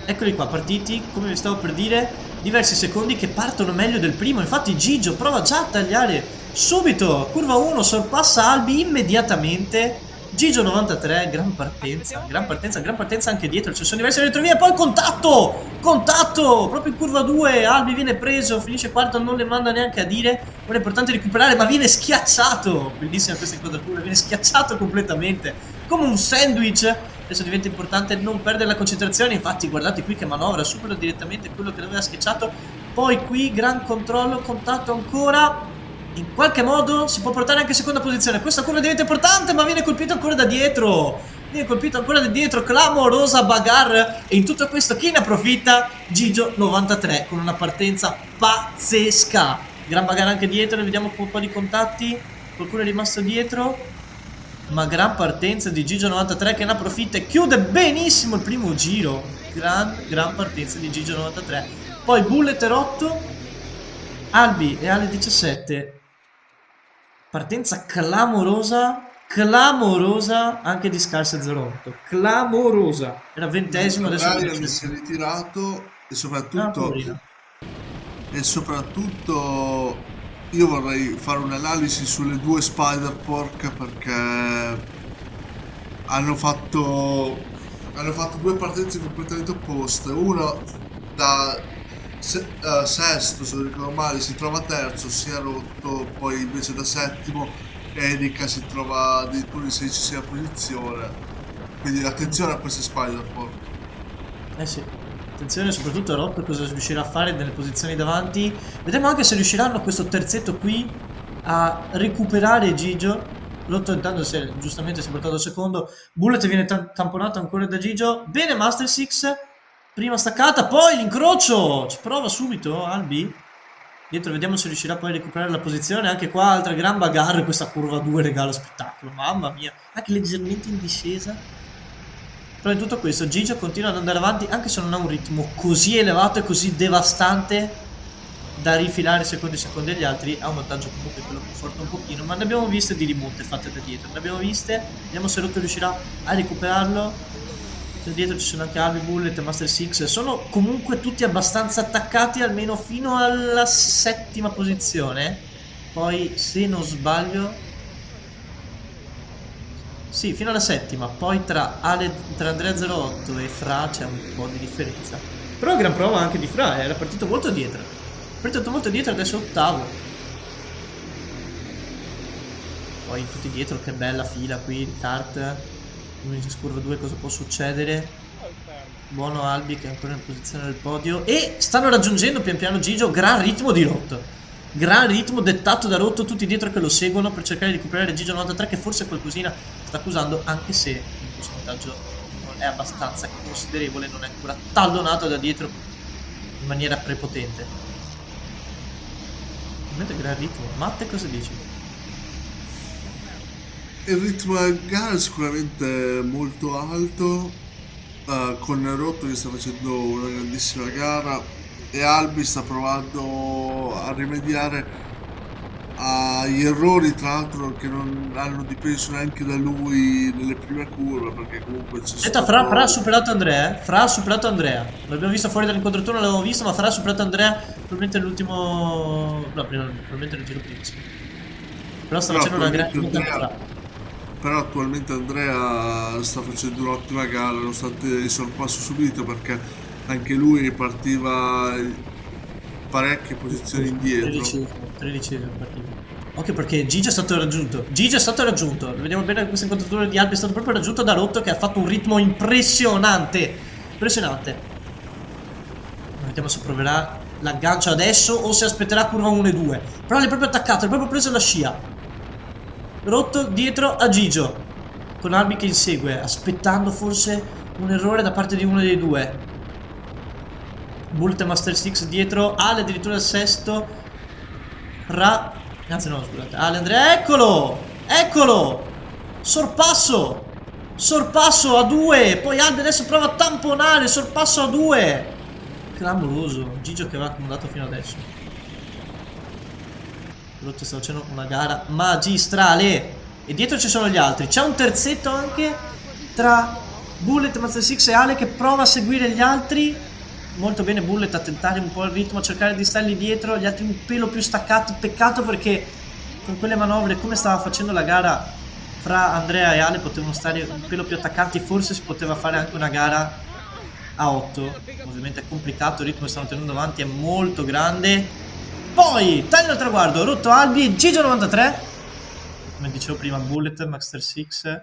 Eccoli qua, partiti, come vi stavo per dire, diversi secondi che partono meglio del primo. Infatti Gigio prova già a tagliare subito. Curva 1, sorpassa Albi immediatamente. Gigio 93, gran partenza, gran partenza, gran partenza anche dietro, ci sono diverse retrovie, poi contatto! Contatto! Proprio in curva 2, Albi viene preso, finisce quarto, non le manda neanche a dire. Ora è importante recuperare, ma viene schiacciato! Bellissima questa inquadratura, viene schiacciato completamente, come un sandwich. Adesso diventa importante non perdere la concentrazione, infatti guardate qui che manovra, supera direttamente quello che l'aveva schiacciato. Poi qui, gran controllo, contatto ancora. In qualche modo si può portare anche in seconda posizione. Questa curva diventa importante, ma viene colpito ancora da dietro. Viene colpito ancora da dietro, clamorosa bagarre. E in tutto questo chi ne approfitta? Gigio 93 con una partenza pazzesca. Gran bagarre anche dietro, ne vediamo un po' di contatti. Qualcuno è rimasto dietro. Ma gran partenza di Gigio 93 che ne approfitta e chiude benissimo il primo giro. Gran partenza di Gigio 93. Poi Bullet e Rotto, Albi e Ale 17. Partenza clamorosa, clamorosa anche di Scars 08. Clamorosa. Era 20esimo, adesso è Ryan si è ritirato e soprattutto io vorrei fare un'analisi sulle due Spider-Pork perché hanno fatto due partenze completamente opposte. Uno da sesto, se non ricordo male, si trova terzo, si è rotto, poi invece da settimo Erika si trova addirittura in 16ª posizione. Quindi attenzione a queste Spider-Pork. Eh sì, attenzione soprattutto a Rotto cosa riuscirà a fare nelle posizioni davanti. Vedremo anche se riusciranno questo terzetto qui a recuperare Gigio. Rotto intanto giustamente si è portato al secondo. Bullet viene tamponato ancora da Gigio. Bene Master Six. Prima staccata, poi l'incrocio. Ci prova subito Albi. Dietro vediamo se riuscirà poi a recuperare la posizione. Anche qua altra gran bagarre. Questa curva 2 regala spettacolo. Mamma mia. Anche leggermente in discesa. Però in tutto questo Gigio continua ad andare avanti anche se non ha un ritmo così elevato e così devastante da rifilare secondi agli altri. Ha un vantaggio comunque quello che porta un pochino, ma ne abbiamo viste di rimonte fatte da dietro, ne abbiamo viste. Vediamo se Rotto riuscirà a recuperarlo. Dietro ci sono anche Albi, Bullet e Master Six. Sono comunque tutti abbastanza attaccati almeno fino alla settima posizione. Poi se non sbaglio, sì, fino alla settima. Poi tra Andrea 08 e Fra c'è un po' di differenza. Però gran prova anche di Fra, era partito molto dietro. Partito molto dietro, adesso è ottavo. Poi tutti dietro, che bella fila qui di kart. In curva 2 cosa può succedere? Buono Albi che è ancora in posizione del podio. E stanno raggiungendo pian piano Gigio. Gran ritmo di Rotto. Gran ritmo dettato da Rotto, tutti dietro che lo seguono per cercare di recuperare Gigio 93 che forse qualcosina sta accusando, anche se il percentaggio non è abbastanza considerevole, non è ancora tallonato da dietro in maniera prepotente. Veramente gran ritmo. Matte, cosa dici? Il ritmo del gara è sicuramente molto alto, con Rotto che sta facendo una grandissima gara e Albi sta provando a rimediare agli errori, tra l'altro, che non hanno dipeso neanche da lui nelle prime curve, perché comunque c'è stato... Fra ha superato Andrea, Fra ha superato Andrea. L'abbiamo visto fuori dall'inquadratura, non l'avevo visto, ma Fra ha superato Andrea probabilmente l'ultimo... No, probabilmente nel giro prima, sì. Però sta facendo una grande... Però attualmente Andrea sta facendo un'ottima gara nonostante il sorpasso subito, perché anche lui partiva parecchie posizioni indietro. 13 partite. Ok, perché Gigio è stato raggiunto. Gigio è stato raggiunto. Vediamo bene questa inquadratura di Albi. È stato proprio raggiunto da Rotto che ha fatto un ritmo impressionante. Impressionante. Vediamo se proverà l'aggancio adesso o se aspetterà curva 1 e 2. Però l'è proprio attaccato, è proprio preso la scia. Rotto dietro a Gigio con Albi che insegue, aspettando forse un errore da parte di uno dei due. Bullet e Master Six dietro, Ale addirittura al sesto. Anzi no, scusate, Ale Andrea, eccolo! Eccolo! Sorpasso! Sorpasso a 2! Poi Albi adesso prova a tamponare, sorpasso a 2! Clamoroso, Gigio che aveva accumulato fino adesso. Rotto sta facendo una gara magistrale. E dietro ci sono gli altri. C'è un terzetto anche tra Bullet, Master Six e Ale che prova a seguire gli altri. Molto bene Bullet a tentare un po' il ritmo, a cercare di stargli dietro. Gli altri un pelo più staccati. Peccato perché con quelle manovre, come stava facendo la gara fra Andrea e Ale, potevano stare un pelo più attaccanti. Forse si poteva fare anche una gara a 8. Ovviamente è complicato, il ritmo che stanno tenendo avanti è molto grande. Poi taglio al traguardo, Rotto Albi, Gigio93, come dicevo prima Bullet, Master Six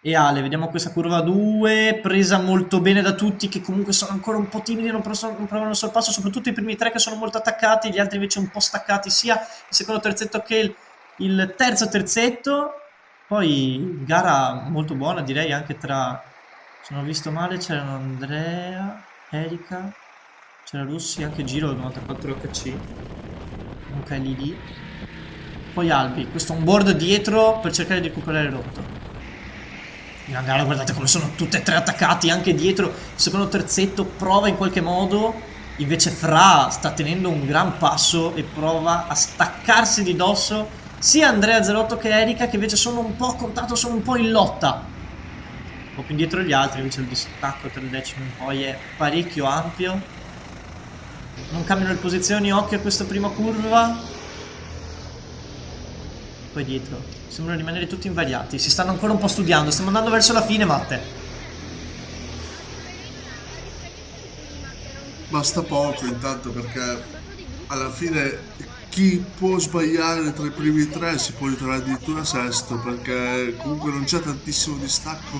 e Ale. Vediamo questa curva 2 presa molto bene da tutti, che comunque sono ancora un po' timidi, non provano il sorpasso, soprattutto i primi 3 che sono molto attaccati, gli altri invece un po' staccati, sia il secondo terzetto che il terzo terzetto. Poi gara molto buona, direi, anche tra, se non ho visto male, c'erano Andrea, Erika, c'era Rossi, anche Giro 94 HC, anche lì. Poi Albi, questo on board dietro per cercare di recuperare Rotto. Gran gara, guardate come sono tutte e tre attaccati, anche dietro il secondo terzetto prova in qualche modo, invece Fra sta tenendo un gran passo e prova a staccarsi di dosso sia Andrea 08 che Erika, che invece sono un po' a contatto, sono un po' in lotta. Un po' più indietro gli altri, invece il distacco tra il decimo in poi è parecchio ampio. Non cambiano le posizioni, occhio a questa prima curva. Poi dietro sembrano rimanere tutti invariati, si stanno ancora un po' studiando, stiamo andando verso la fine, Matte. Basta poco intanto, perché alla fine chi può sbagliare tra i primi 3 si può ritrovare addirittura sesto, perché comunque non c'è tantissimo distacco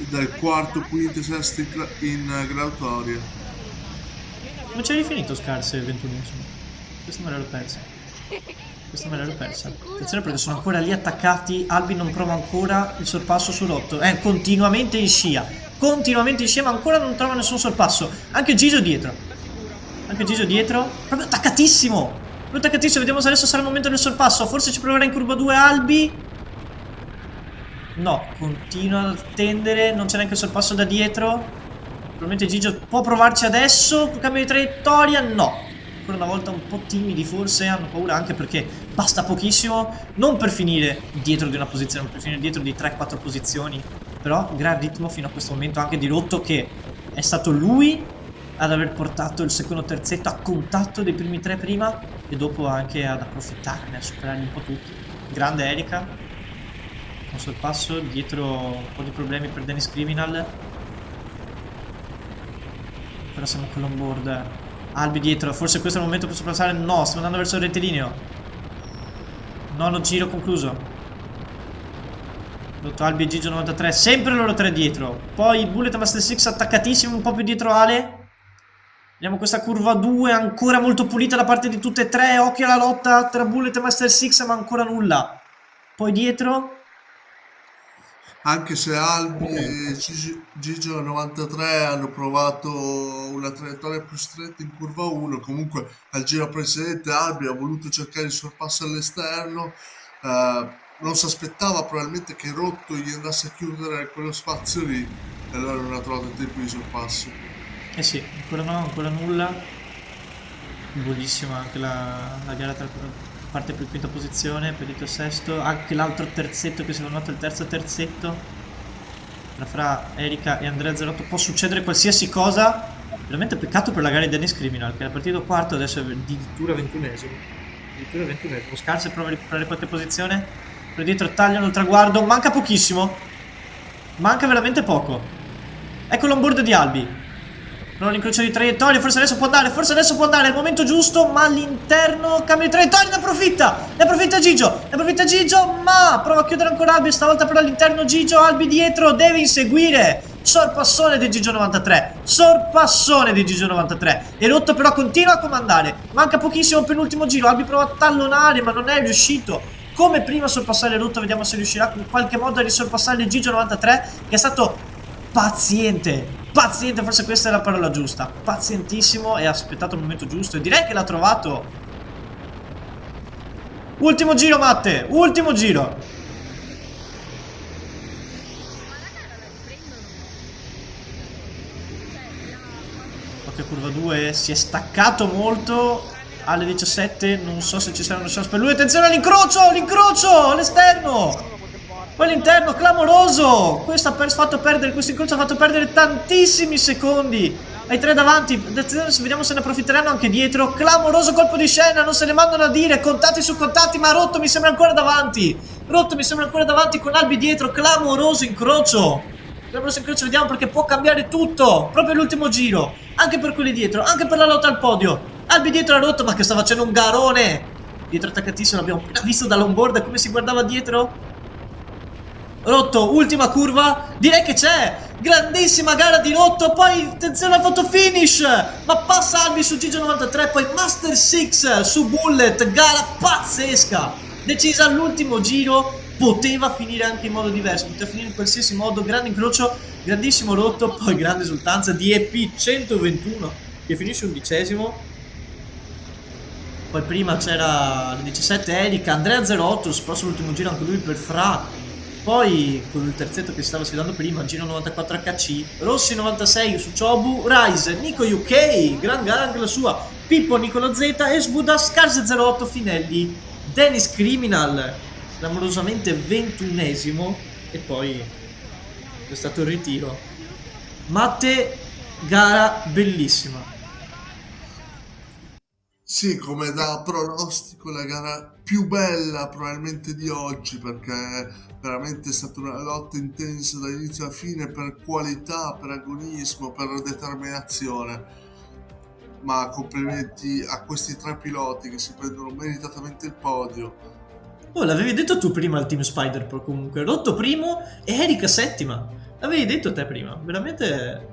dal quarto, quinto e sesto in graduatoria. Come c'è rifinito Scarse il 21esimo? Questo me l'ero persa. Attenzione perché sono ancora lì attaccati. Albi non prova ancora il sorpasso su Rotto. È continuamente in scia, ma ancora non trova nessun sorpasso. Anche Gigio dietro, proprio attaccatissimo. Vediamo se adesso sarà il momento del sorpasso. Forse ci proverà in curva 2 Albi. No, continua ad attendere. Non c'è neanche il sorpasso da dietro. Probabilmente Gigio può provarci adesso. Cambio di traiettoria, no. Ancora una volta un po' timidi, forse hanno paura, anche perché basta pochissimo, non per finire dietro di una posizione, ma per finire dietro di 3-4 posizioni. Però gran ritmo fino a questo momento anche di Rotto, che è stato lui ad aver portato il secondo terzetto a contatto dei primi 3 prima, e dopo anche ad approfittarne, a superarli un po' tutti. Grande Erika, un sorpasso, dietro un po' di problemi per Dennis Criminal. Però siamo con l'onboard. Albi dietro, forse questo è il momento per sorpassare. No, stiamo andando verso il rettilineo. Nono giro concluso. Rotto Albi e Gigio 93, sempre loro 3 dietro. Poi Bullet e Master Six attaccatissimi, un po' più dietro Ale. Vediamo questa curva 2 ancora molto pulita da parte di tutte e 3. Occhio alla lotta tra Bullet e Master Six, ma ancora nulla. Poi dietro, Anche se Albi e Gigio 93 hanno provato una traiettoria più stretta in curva 1, comunque al giro precedente Albi ha voluto cercare il sorpasso all'esterno, non si aspettava probabilmente che Rotto gli andasse a chiudere quello spazio lì, e allora non ha trovato il tempo di sorpasso. eh sì, ancora no, ancora nulla. Buonissima anche la gara tra parte per quinta posizione, perito sesto, anche l'altro terzetto che si è formato, il terzo terzetto fra Erika e Andrea 08. Può succedere qualsiasi cosa, veramente peccato per la gara di Dennis Criminal, che era partito quarto, adesso è addirittura 21esimo. Scarse prova a recuperare qualche posizione, per dietro tagliano il traguardo, manca pochissimo, manca veramente poco. Ecco l'onboard di Albi. Non l'incrocio di traiettoria, forse adesso può andare, è il momento giusto, ma all'interno cambio di traiettoria, ne approfitta Gigio, ma prova a chiudere ancora Albi, stavolta però all'interno Gigio, Albi dietro, deve inseguire, sorpassone di Gigio 93, e Rotto però continua a comandare, manca pochissimo per l'ultimo giro, Albi prova a tallonare ma non è riuscito, come prima a sorpassare Rotto, vediamo se riuscirà in qualche modo a risorpassare Gigio 93, che è stato paziente, forse questa è la parola giusta, pazientissimo, e ha aspettato il momento giusto e direi che l'ha trovato. Ultimo giro Matte, ultimo giro. Ok, curva 2 si è staccato molto, alle 17, non so se ci saranno chance per lui. Attenzione all'incrocio all'esterno, poi l'interno clamoroso. Questo incrocio ha fatto perdere tantissimi secondi ai 3 davanti. Vediamo se ne approfitteranno anche dietro. Clamoroso colpo di scena, non se ne mandano a dire, contati su contati, ma Rotto mi sembra ancora davanti con Albi dietro. Clamoroso incrocio, vediamo, perché può cambiare tutto proprio l'ultimo giro, anche per quelli dietro, anche per la lotta al podio. Albi dietro a Rotto, ma che sta facendo un garone dietro, attaccatissimo, l'abbiamo appena visto dall'onboard come si guardava dietro. Rotto, ultima curva, direi che c'è grandissima gara di Rotto, poi attenzione al photo finish, ma passa Albi su Gigio 93, poi Master 6 su Bullet. Gara pazzesca, decisa all'ultimo giro, poteva finire anche in modo diverso, poteva finire in qualsiasi modo. Grande incrocio, grandissimo Rotto, poi grande esultanza di EP 121 che finisce 11°. Poi prima c'era alle 17 Erika, Andrea 08, spazio l'ultimo giro anche lui per Fra. Poi con il terzetto che si stava sfidando prima, Gino 94 HC, Rossi 96 su Chobu, Rise, Nico UK, gran gara anche la sua, Pippo Nicolo Z, Esbuda, Scars 08, Finelli, Dennis Criminal, clamorosamente 21esimo, e poi è stato il ritiro. Matte, gara bellissima. Sì, come da pronostico la gara più bella probabilmente di oggi, perché veramente è stata una lotta intensa dall'inizio alla fine per qualità, per agonismo, per determinazione. Ma complimenti a questi 3 piloti che si prendono meritatamente il podio. Oh, l'avevi detto tu prima al Team Spider Pro, comunque. Rotto primo e Erika settima. L'avevi detto te prima, veramente.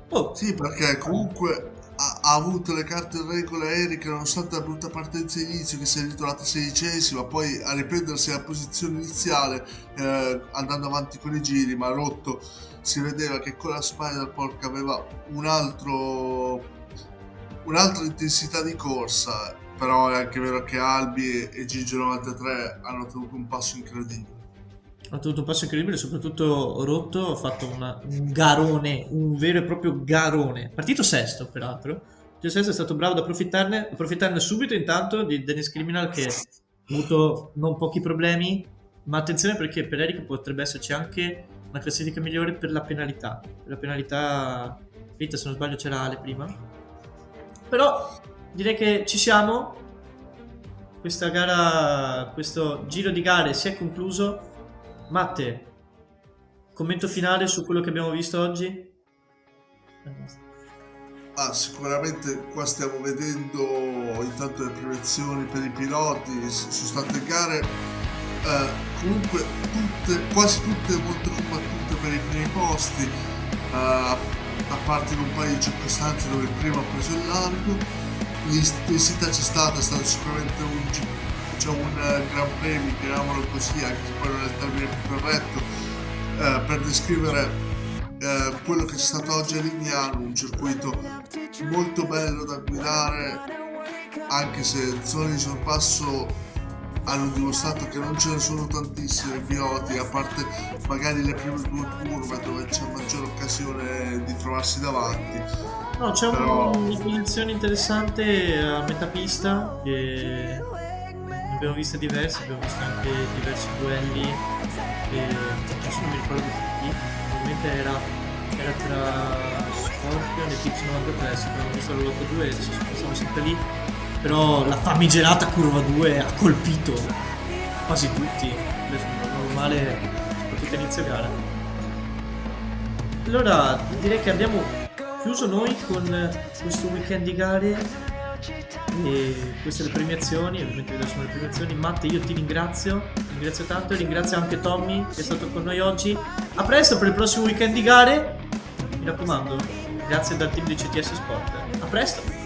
Oh. Sì, perché comunque ha avuto le carte in regola Erika, nonostante la brutta partenza inizio, che si è ritrovata 16esima, poi a riprendersi la posizione iniziale andando avanti con i giri. Ma Rotto si vedeva che con la Spider-Pork aveva un'altra intensità di corsa, però è anche vero che Albi e Gigio 93 hanno tenuto un passo incredibile. Ha tenuto un passo incredibile, soprattutto Rotto ha fatto un garone, un vero e proprio garone. Partito sesto, peraltro. Partito sesto, è stato bravo ad approfittarne subito intanto di Dennis Criminal, che ha avuto non pochi problemi, ma attenzione perché per Erika potrebbe esserci anche una classifica migliore per la penalità. Per la penalità, se non sbaglio c'era Ale prima. Però direi che ci siamo. Questa gara, questo giro di gare si è concluso. Matte, commento finale su quello che abbiamo visto oggi? Sicuramente qua stiamo vedendo intanto le premiazioni per i piloti. Sono state gare comunque quasi tutte molto combattute per i primi posti, a parte in un paio di circostanze dove il primo ha preso il largo. L'intensità c'è stata, è stato sicuramente un gran premio, chiamiamolo così, anche se poi non è il termine più corretto, per descrivere quello che c'è stato oggi a Lignano, un circuito molto bello da guidare, anche se zone di sorpasso hanno dimostrato che non ce ne sono tantissimi piloti, a parte magari le prime 2 curve dove c'è maggiore occasione di trovarsi davanti. No, c'è una posizione interessante a metà pista che abbiamo visto diversi, abbiamo visto anche diversi duelli e adesso non mi ricordo chi, ovviamente era tra Scorpion e Tips 93, abbiamo visto la lotta 2 e ci siamo sempre lì, però la famigerata curva 2 ha colpito quasi tutti, normale, soprattutto inizio gara. Allora direi che abbiamo chiuso noi con questo weekend di gare e queste le premiazioni, ovviamente adesso sono le premiazioni. Matte, io ti ringrazio tanto e ringrazio anche Tommy che è stato con noi oggi. A presto per il prossimo weekend di gare, mi raccomando, grazie dal team di CTS Sport, a presto.